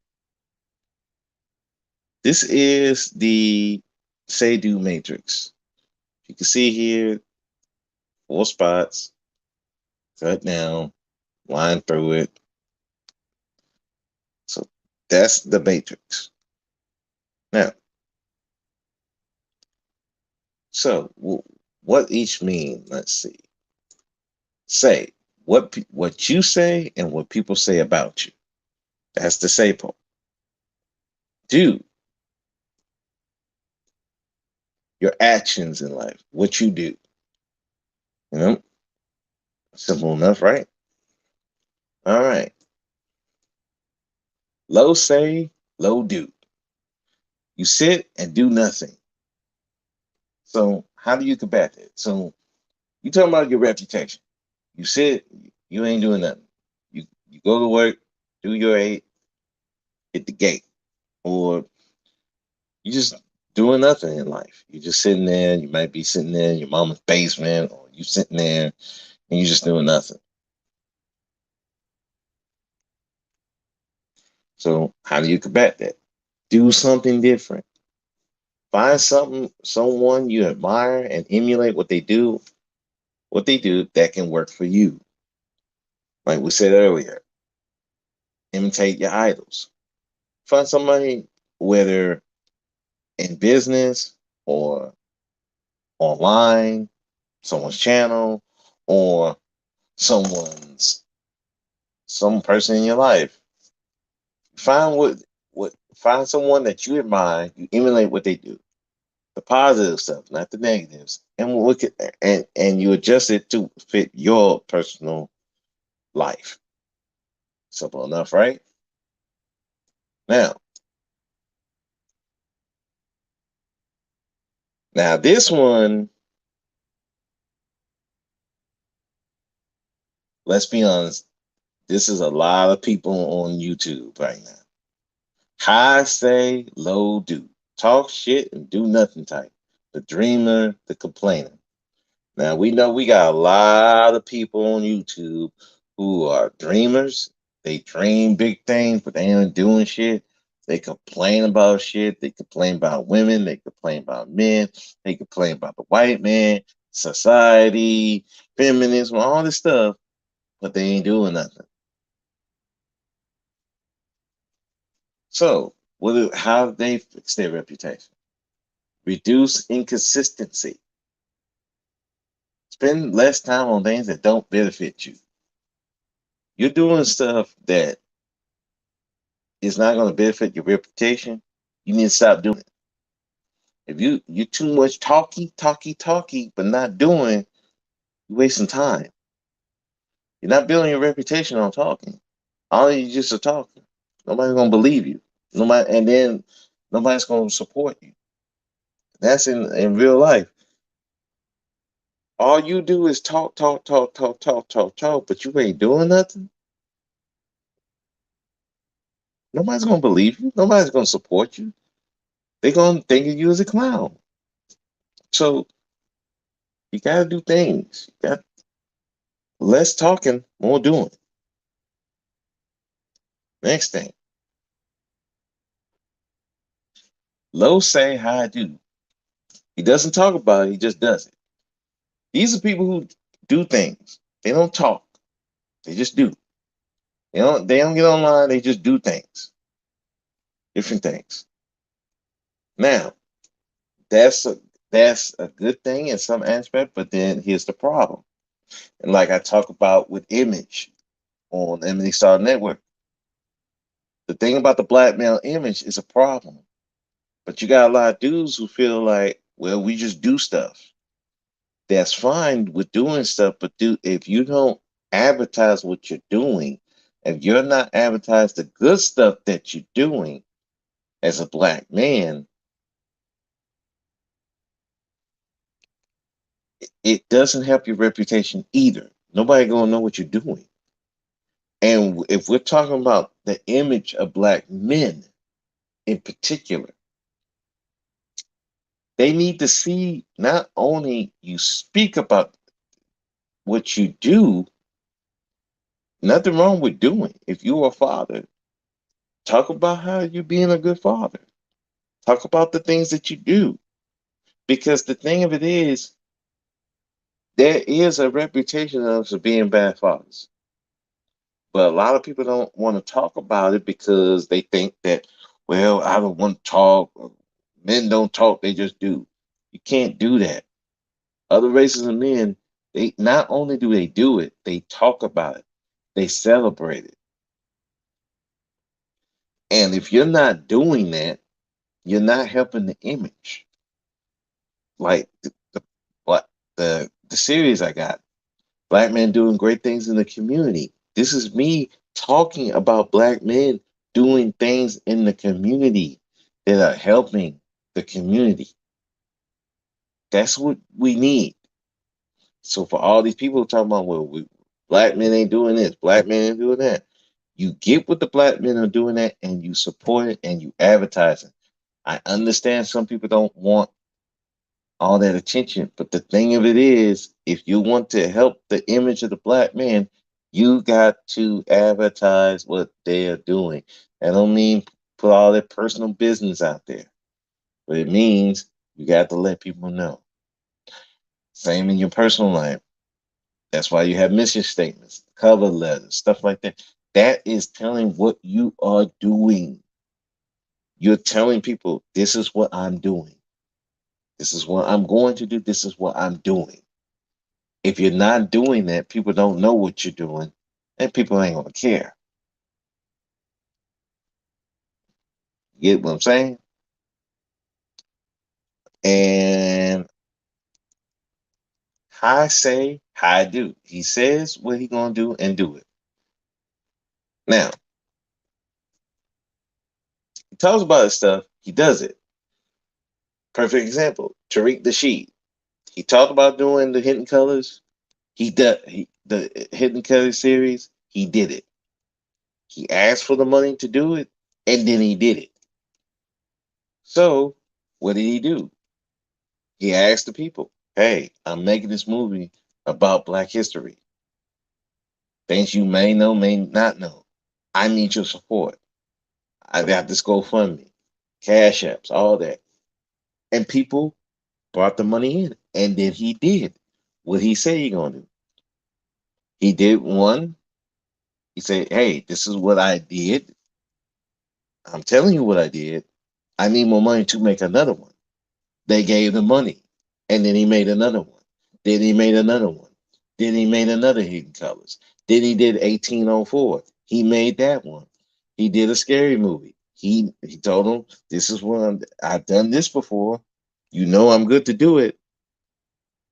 This is the say do matrix. You can see here 4 spots, cut down, line through it. So that's the matrix. Now, so what each mean? Let's see. Say what you say and what people say about you. That's the say part. Do your actions in life, what you do. You know, simple enough, right? All right. Low say, low do. You sit and do nothing. So how do you combat that? So you talking about your reputation. You sit, you ain't doing nothing. You go to work, do your 8, hit the gate, or you just doing nothing in life. You're just sitting there. You might be sitting there in your mama's basement, or you sitting there and you just doing nothing. So how do you combat that? Do something different. Find someone you admire and emulate what they do that can work for you. Like we said earlier, imitate your idols. Find somebody, whether in business or online, someone's channel, or some person in your life. Find find someone that you admire, you emulate what they do. The positive stuff, not the negatives. And look at and you adjust it to fit your personal life. Simple enough, right? Now, this one, let's be honest, this is a lot of people on YouTube right now. High say, low do. Talk shit and do nothing type. The dreamer, the complainer. Now we know we got a lot of people on YouTube who are dreamers. They dream big things, but they ain't doing shit. They complain about shit. They complain about women. They complain about men. They complain about the white man, society, feminism, all this stuff, but they ain't doing nothing. So, how do they fix their reputation? Reduce inconsistency. Spend less time on things that don't benefit you. You're doing stuff that is not going to benefit your reputation. You need to stop doing it. If you're too much talky, but not doing, you're wasting time. You're not building your reputation on talking. All you just a talker. Nobody's gonna believe you. Nobody, and then nobody's gonna support you. That's in real life. All you do is talk, but you ain't doing nothing. Nobody's gonna believe you. Nobody's gonna support you. They're gonna think of you as a clown. So you gotta do things. You got less talking, more doing. Next thing, low say high do. He doesn't talk about it, he just does it. These are people who do things. They don't talk. They just do. They don't get online, they just do things. Different things. Now, that's a good thing in some aspect, but then here's the problem. And like I talk about with image on Emily Star Network, the thing about the black male image is a problem. But you got a lot of dudes who feel like, well, we just do stuff. That's fine with doing stuff, but if you don't advertise what you're doing, if you're not advertise the good stuff that you're doing as a black man, it doesn't help your reputation either. Nobody gonna know what you're doing. And if we're talking about the image of black men in particular, they need to see not only you speak about what you do, nothing wrong with doing. If you're a father, talk about how you're being a good father. Talk about the things that you do. Because the thing of it is, there is a reputation of us being bad fathers. But a lot of people don't want to talk about it because they think that, well, I don't want to talk. Men don't talk, they just do. You can't do that. Other races of men, they not only do they do it, they talk about it, they celebrate it. And if you're not doing that, you're not helping the image. Like what the series I got, Black men doing great things in the community. This is me talking about black men doing things in the community that are helping the community. That's what we need. So for all these people talking about, well, black men ain't doing this, black men ain't doing that. You get what the black men are doing that, and you support it, and you advertise it. I understand some people don't want all that attention, but the thing of it is, if you want to help the image of the black man, you got to advertise what they are doing. I don't mean put all their personal business out there, but it means you got to let people know. Same in your personal life. That's why you have mission statements, cover letters, stuff like that. That is telling what you are doing. You're telling people, this is what I'm doing. This is what I'm going to do. This is what I'm doing. If you're not doing that, people don't know what you're doing, and people ain't gonna care. You get what I'm saying? And I say, I do. He says what he gonna do and do it. Now, he talks about his stuff, he does it. Perfect example, Tariq Nasheed. He talked about doing the Hidden Colors. The Hidden Colors series. He did it. He asked for the money to do it, and then he did it. So, what did he do? He asked the people, "Hey, I'm making this movie about Black history. Things you may know, may not know. I need your support. I got this GoFundMe, Cash Apps, all that." And people brought the money in, and then he did what he said he gonna do. He did one. He said, "Hey, this is what I did. I'm telling you what I did. I need more money to make another one." They gave the money, and then he made another one. Then he made another one. Then he made another Hidden Colors. Then he did 1804. He made that one. He did a scary movie. He told him, this is one I've done this before. You know I'm good to do it.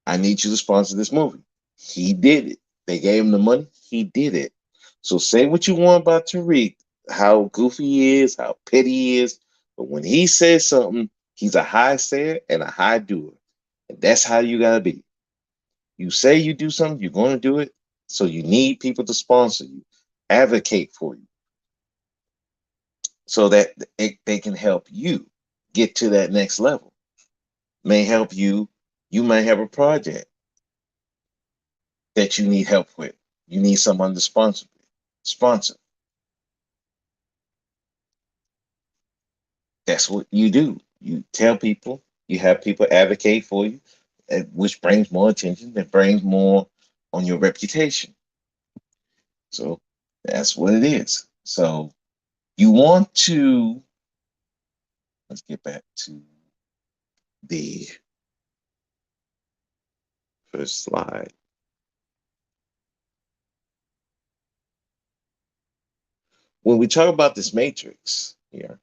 I need you to sponsor this movie. He did it. They gave him the money. He did it. So say what you want about Tariq, how goofy he is, how petty he is, but when he says something, he's a high sayer and a high doer. And that's how you gotta be. You say you do something, you're going to do it. So you need people to sponsor you, advocate for you, so that they can help you get to that next level. May help you. You may have a project that you need help with. You need someone to sponsor. Sponsor. That's what you do. You tell people. You have people advocate for you, which brings more attention. That brings more on your reputation. So that's what it is. So you want to. Let's get back to the first slide. When we talk about this matrix here,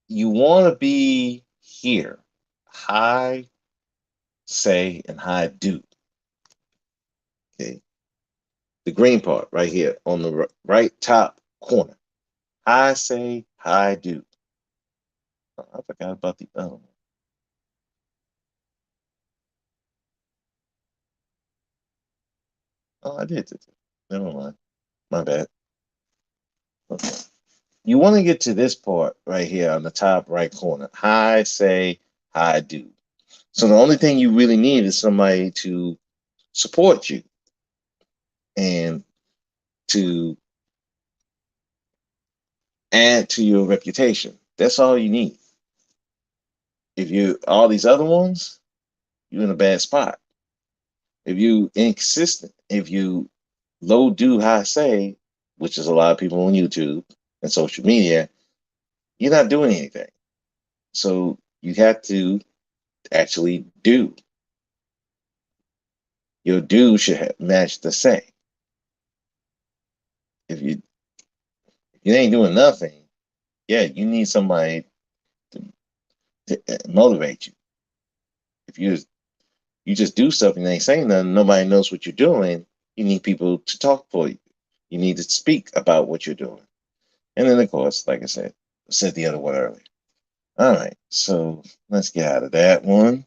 you want to be here, high say and high do. Okay, the green part right here on the right top corner. High say, high do. Oh, I forgot about the other one. Oh, I did. Never mind. My bad. Okay. You want to get to this part right here on the top right corner. High say, high do. So the only thing you really need is somebody to support you and to add to your reputation. That's all you need. If you all these other ones, you're in a bad spot. If you inconsistent, if you low do high say, which is a lot of people on YouTube and social media, you're not doing anything. So you have to actually do. Your do should match the say. If you ain't doing nothing, yeah, you need somebody to motivate you. If you just do stuff and ain't saying nothing, nobody knows what you're doing. You need people to talk for you. You need to speak about what you're doing. And then, of course, like I said the other one earlier. All right, so let's get out of that one.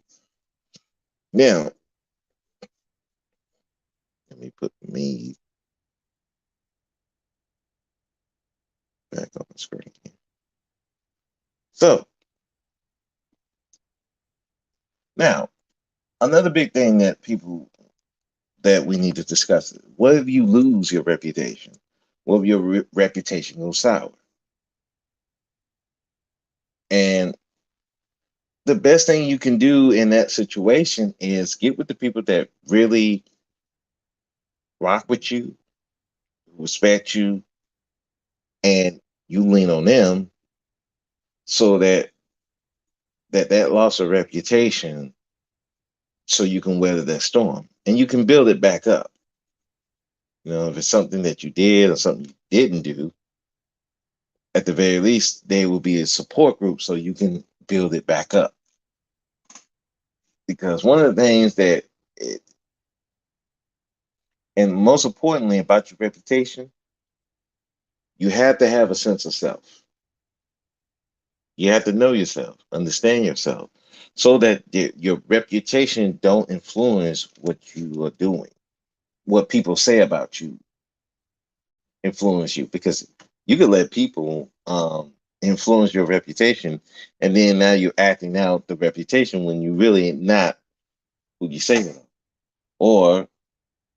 Now, let me put me back on the screen. So, now, another big thing that we need to discuss is, what if you lose your reputation? What if your reputation goes sour? And the best thing you can do in that situation is get with the people that really rock with you, respect you, and you lean on them, so that loss of reputation, so you can weather that storm and you can build it back up. If it's something that you did or something you didn't do, at the very least, there will be a support group so you can build it back up. Because one of the things and most importantly about your reputation, you have to have a sense of self. You have to know yourself, understand yourself, so that your reputation don't influence what you are doing, what people say about you influence you, because you could let people influence your reputation, and then now you're acting out the reputation when you really not who you say they are. Or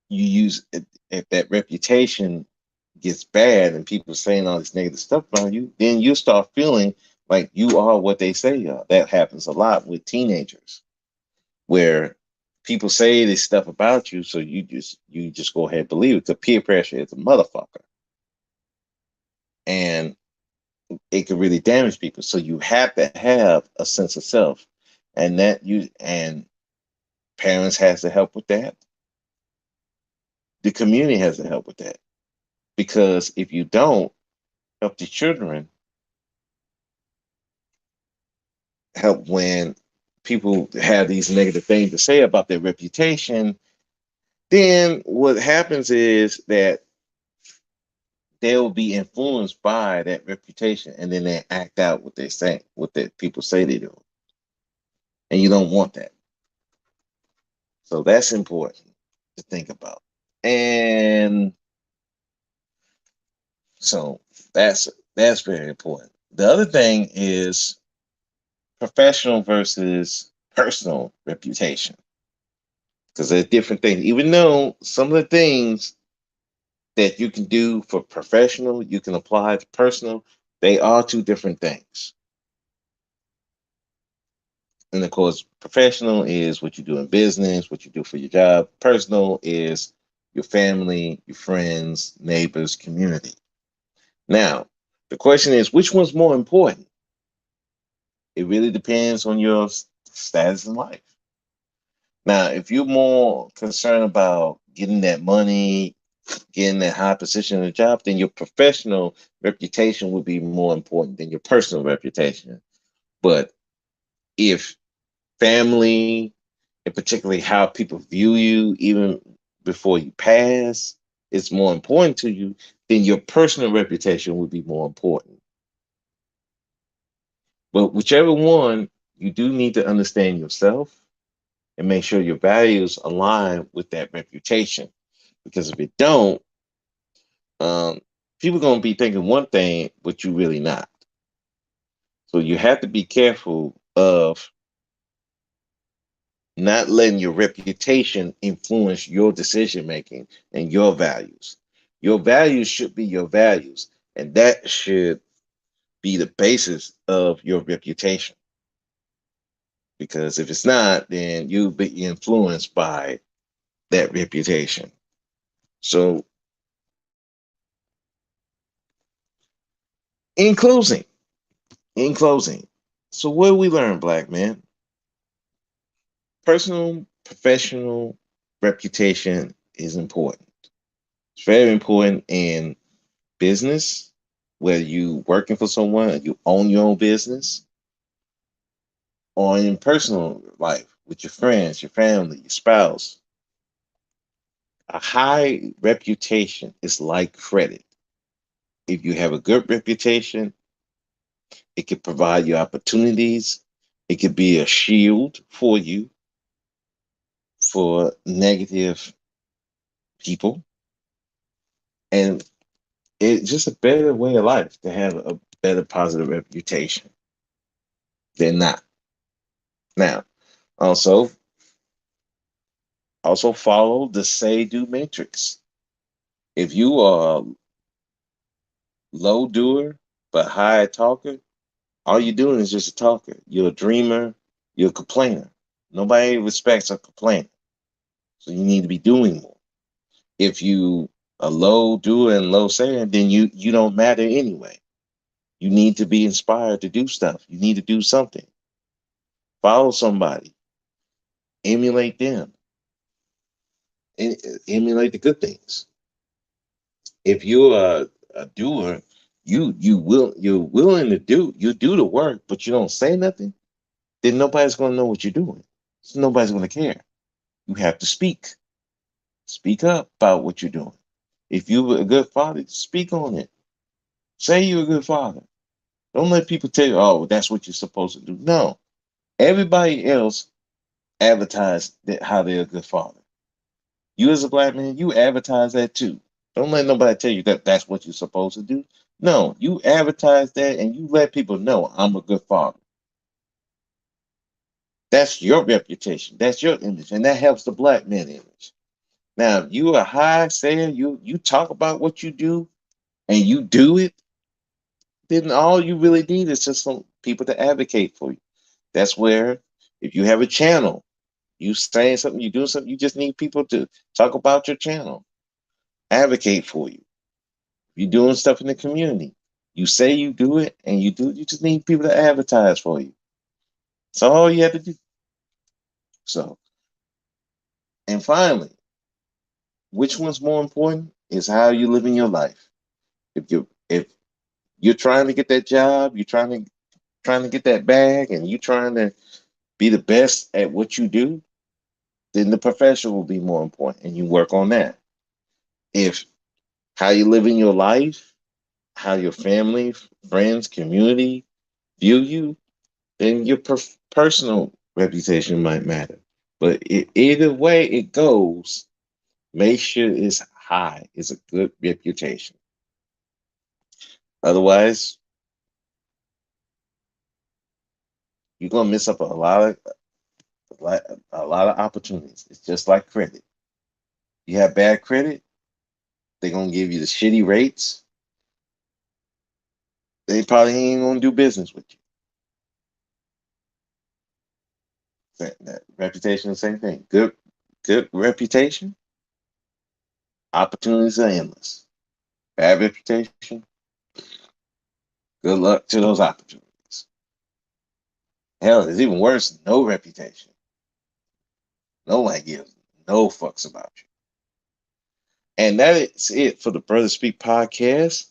you use if that reputation gets bad and people saying all this negative stuff about you, then you start feeling like you are what they say you are. That happens a lot with teenagers, where people say this stuff about you, so you just go ahead and believe it. The peer pressure is a motherfucker, and it can really damage people. So you have to have a sense of self, and that you and Parents has to help with that. The community has to help with that. Because if you don't help the children, help when people have these negative things to say about their reputation, then what happens is that they'll be influenced by that reputation, and then they act out what they say, what the people say they do, and you don't want that. So that's important to think about. And so that's very important. The other thing is professional versus personal reputation, because they're different things. Even though some of the things that you can do for professional, you can apply to personal, they are two different things. And of course, professional is what you do in business, what you do for your job. Personal is your family, your friends, neighbors, community. Now, the question is, which one's more important? It really depends on your status in life. Now, if you're more concerned about getting that money, getting that high position in the job, then your professional reputation would be more important than your personal reputation. But if family, and particularly how people view you even before you pass, is more important to you, then your personal reputation would be more important. But whichever one, you do need to understand yourself and make sure your values align with that reputation. Because if it don't, um, people are going to be thinking one thing, but you really not. So you have to be careful of not letting your reputation influence your decision making and your values. Your values should be your values, and that should be the basis of your reputation. Because if it's not, then you'll be influenced by that reputation. So, in closing, in closing, so what do we learn, black man? Personal, professional reputation is important. It's very important in business, whether you working for someone, you own your own business, or in personal life with your friends, your family, your spouse. A high reputation is like credit. If you have a good reputation, it can provide you opportunities. It could be a shield for you for negative people. And it's just a better way of life to have a better positive reputation than not. Now, also, also follow the say do matrix. If you are a low doer but high talker, all you're doing is just a talker. You're a dreamer, you're a complainer. Nobody respects a complainer. So you need to be doing more. If you a low doer and low sayer, then you don't matter anyway. You need to be inspired to do stuff. You need to do something. Follow somebody. Emulate them. Emulate the good things. If you're a doer, you're willing to do the work, but you don't say nothing, then nobody's gonna know what you're doing. So nobody's gonna care. You have to speak. Speak up about what you're doing. If you're a good father, speak on it. Say you're a good father. Don't let people tell you, oh, that's what you're supposed to do. No. Everybody else advertise that how they're a good father. You as a black man, you advertise that too. Don't let nobody tell you that that's what you're supposed to do. No, you advertise that and you let people know I'm a good father. That's your reputation. That's your image, and that helps the black man image. Now, if you a high sayer, you talk about what you do and you do it, then all you really need is just some people to advocate for you. That's where if you have a channel, you saying something, you doing something, you just need people to talk about your channel, advocate for you. You're doing stuff in the community. You say you do it and you do it, you just need people to advertise for you. That's all you have to do. So And finally, which one's more important is how you living your life. If you're trying to get that job, you're trying to get that bag, and you're trying to be the best at what you do, then the profession will be more important, and you work on that. If how you living your life, how your family, friends, community view you, then your personal reputation might matter. But either way it goes, make sure it's high. It's a good reputation. Otherwise, you're gonna miss up like a lot of opportunities. It's just like credit. You have bad credit, they're gonna give you the shitty rates. They probably ain't gonna do business with you. That reputation, the same thing. Good reputation, opportunities are endless. Bad reputation, good luck to those opportunities. Hell, it's even worse. No reputation. No one gives no fucks about you. And that is it for the Brother Speak podcast.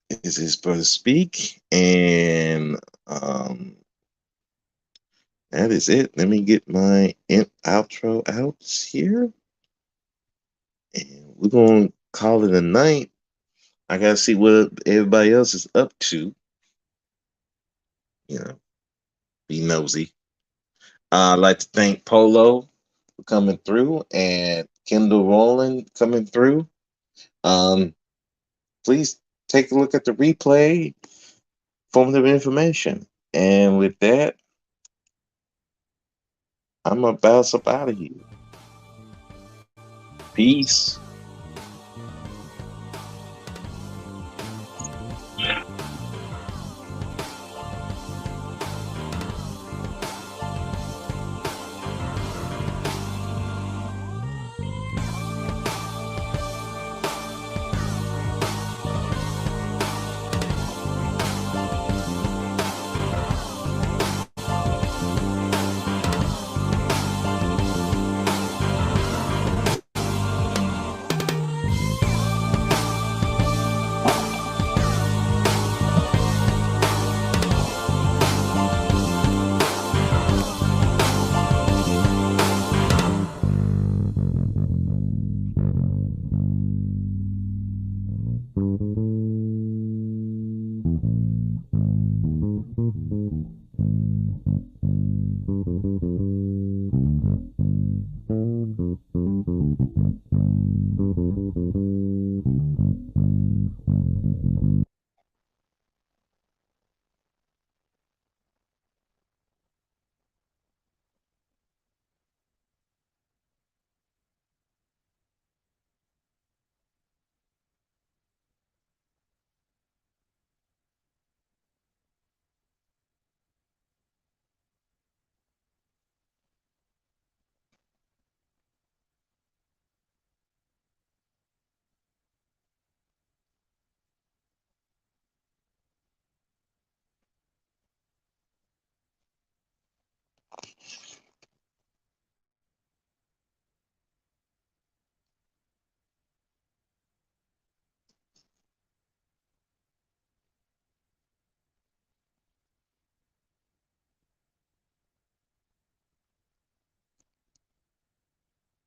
This is Brother Speak, and that is it. Let me get my outro out here, and we're gonna call it a night. I gotta see what everybody else is up to. You know, be nosy. I'd like to thank Polo for coming through and Kendall Rowland coming through. Um, please take a look at the replay, formative information. And with that, I'm gonna bounce up out of here. Peace.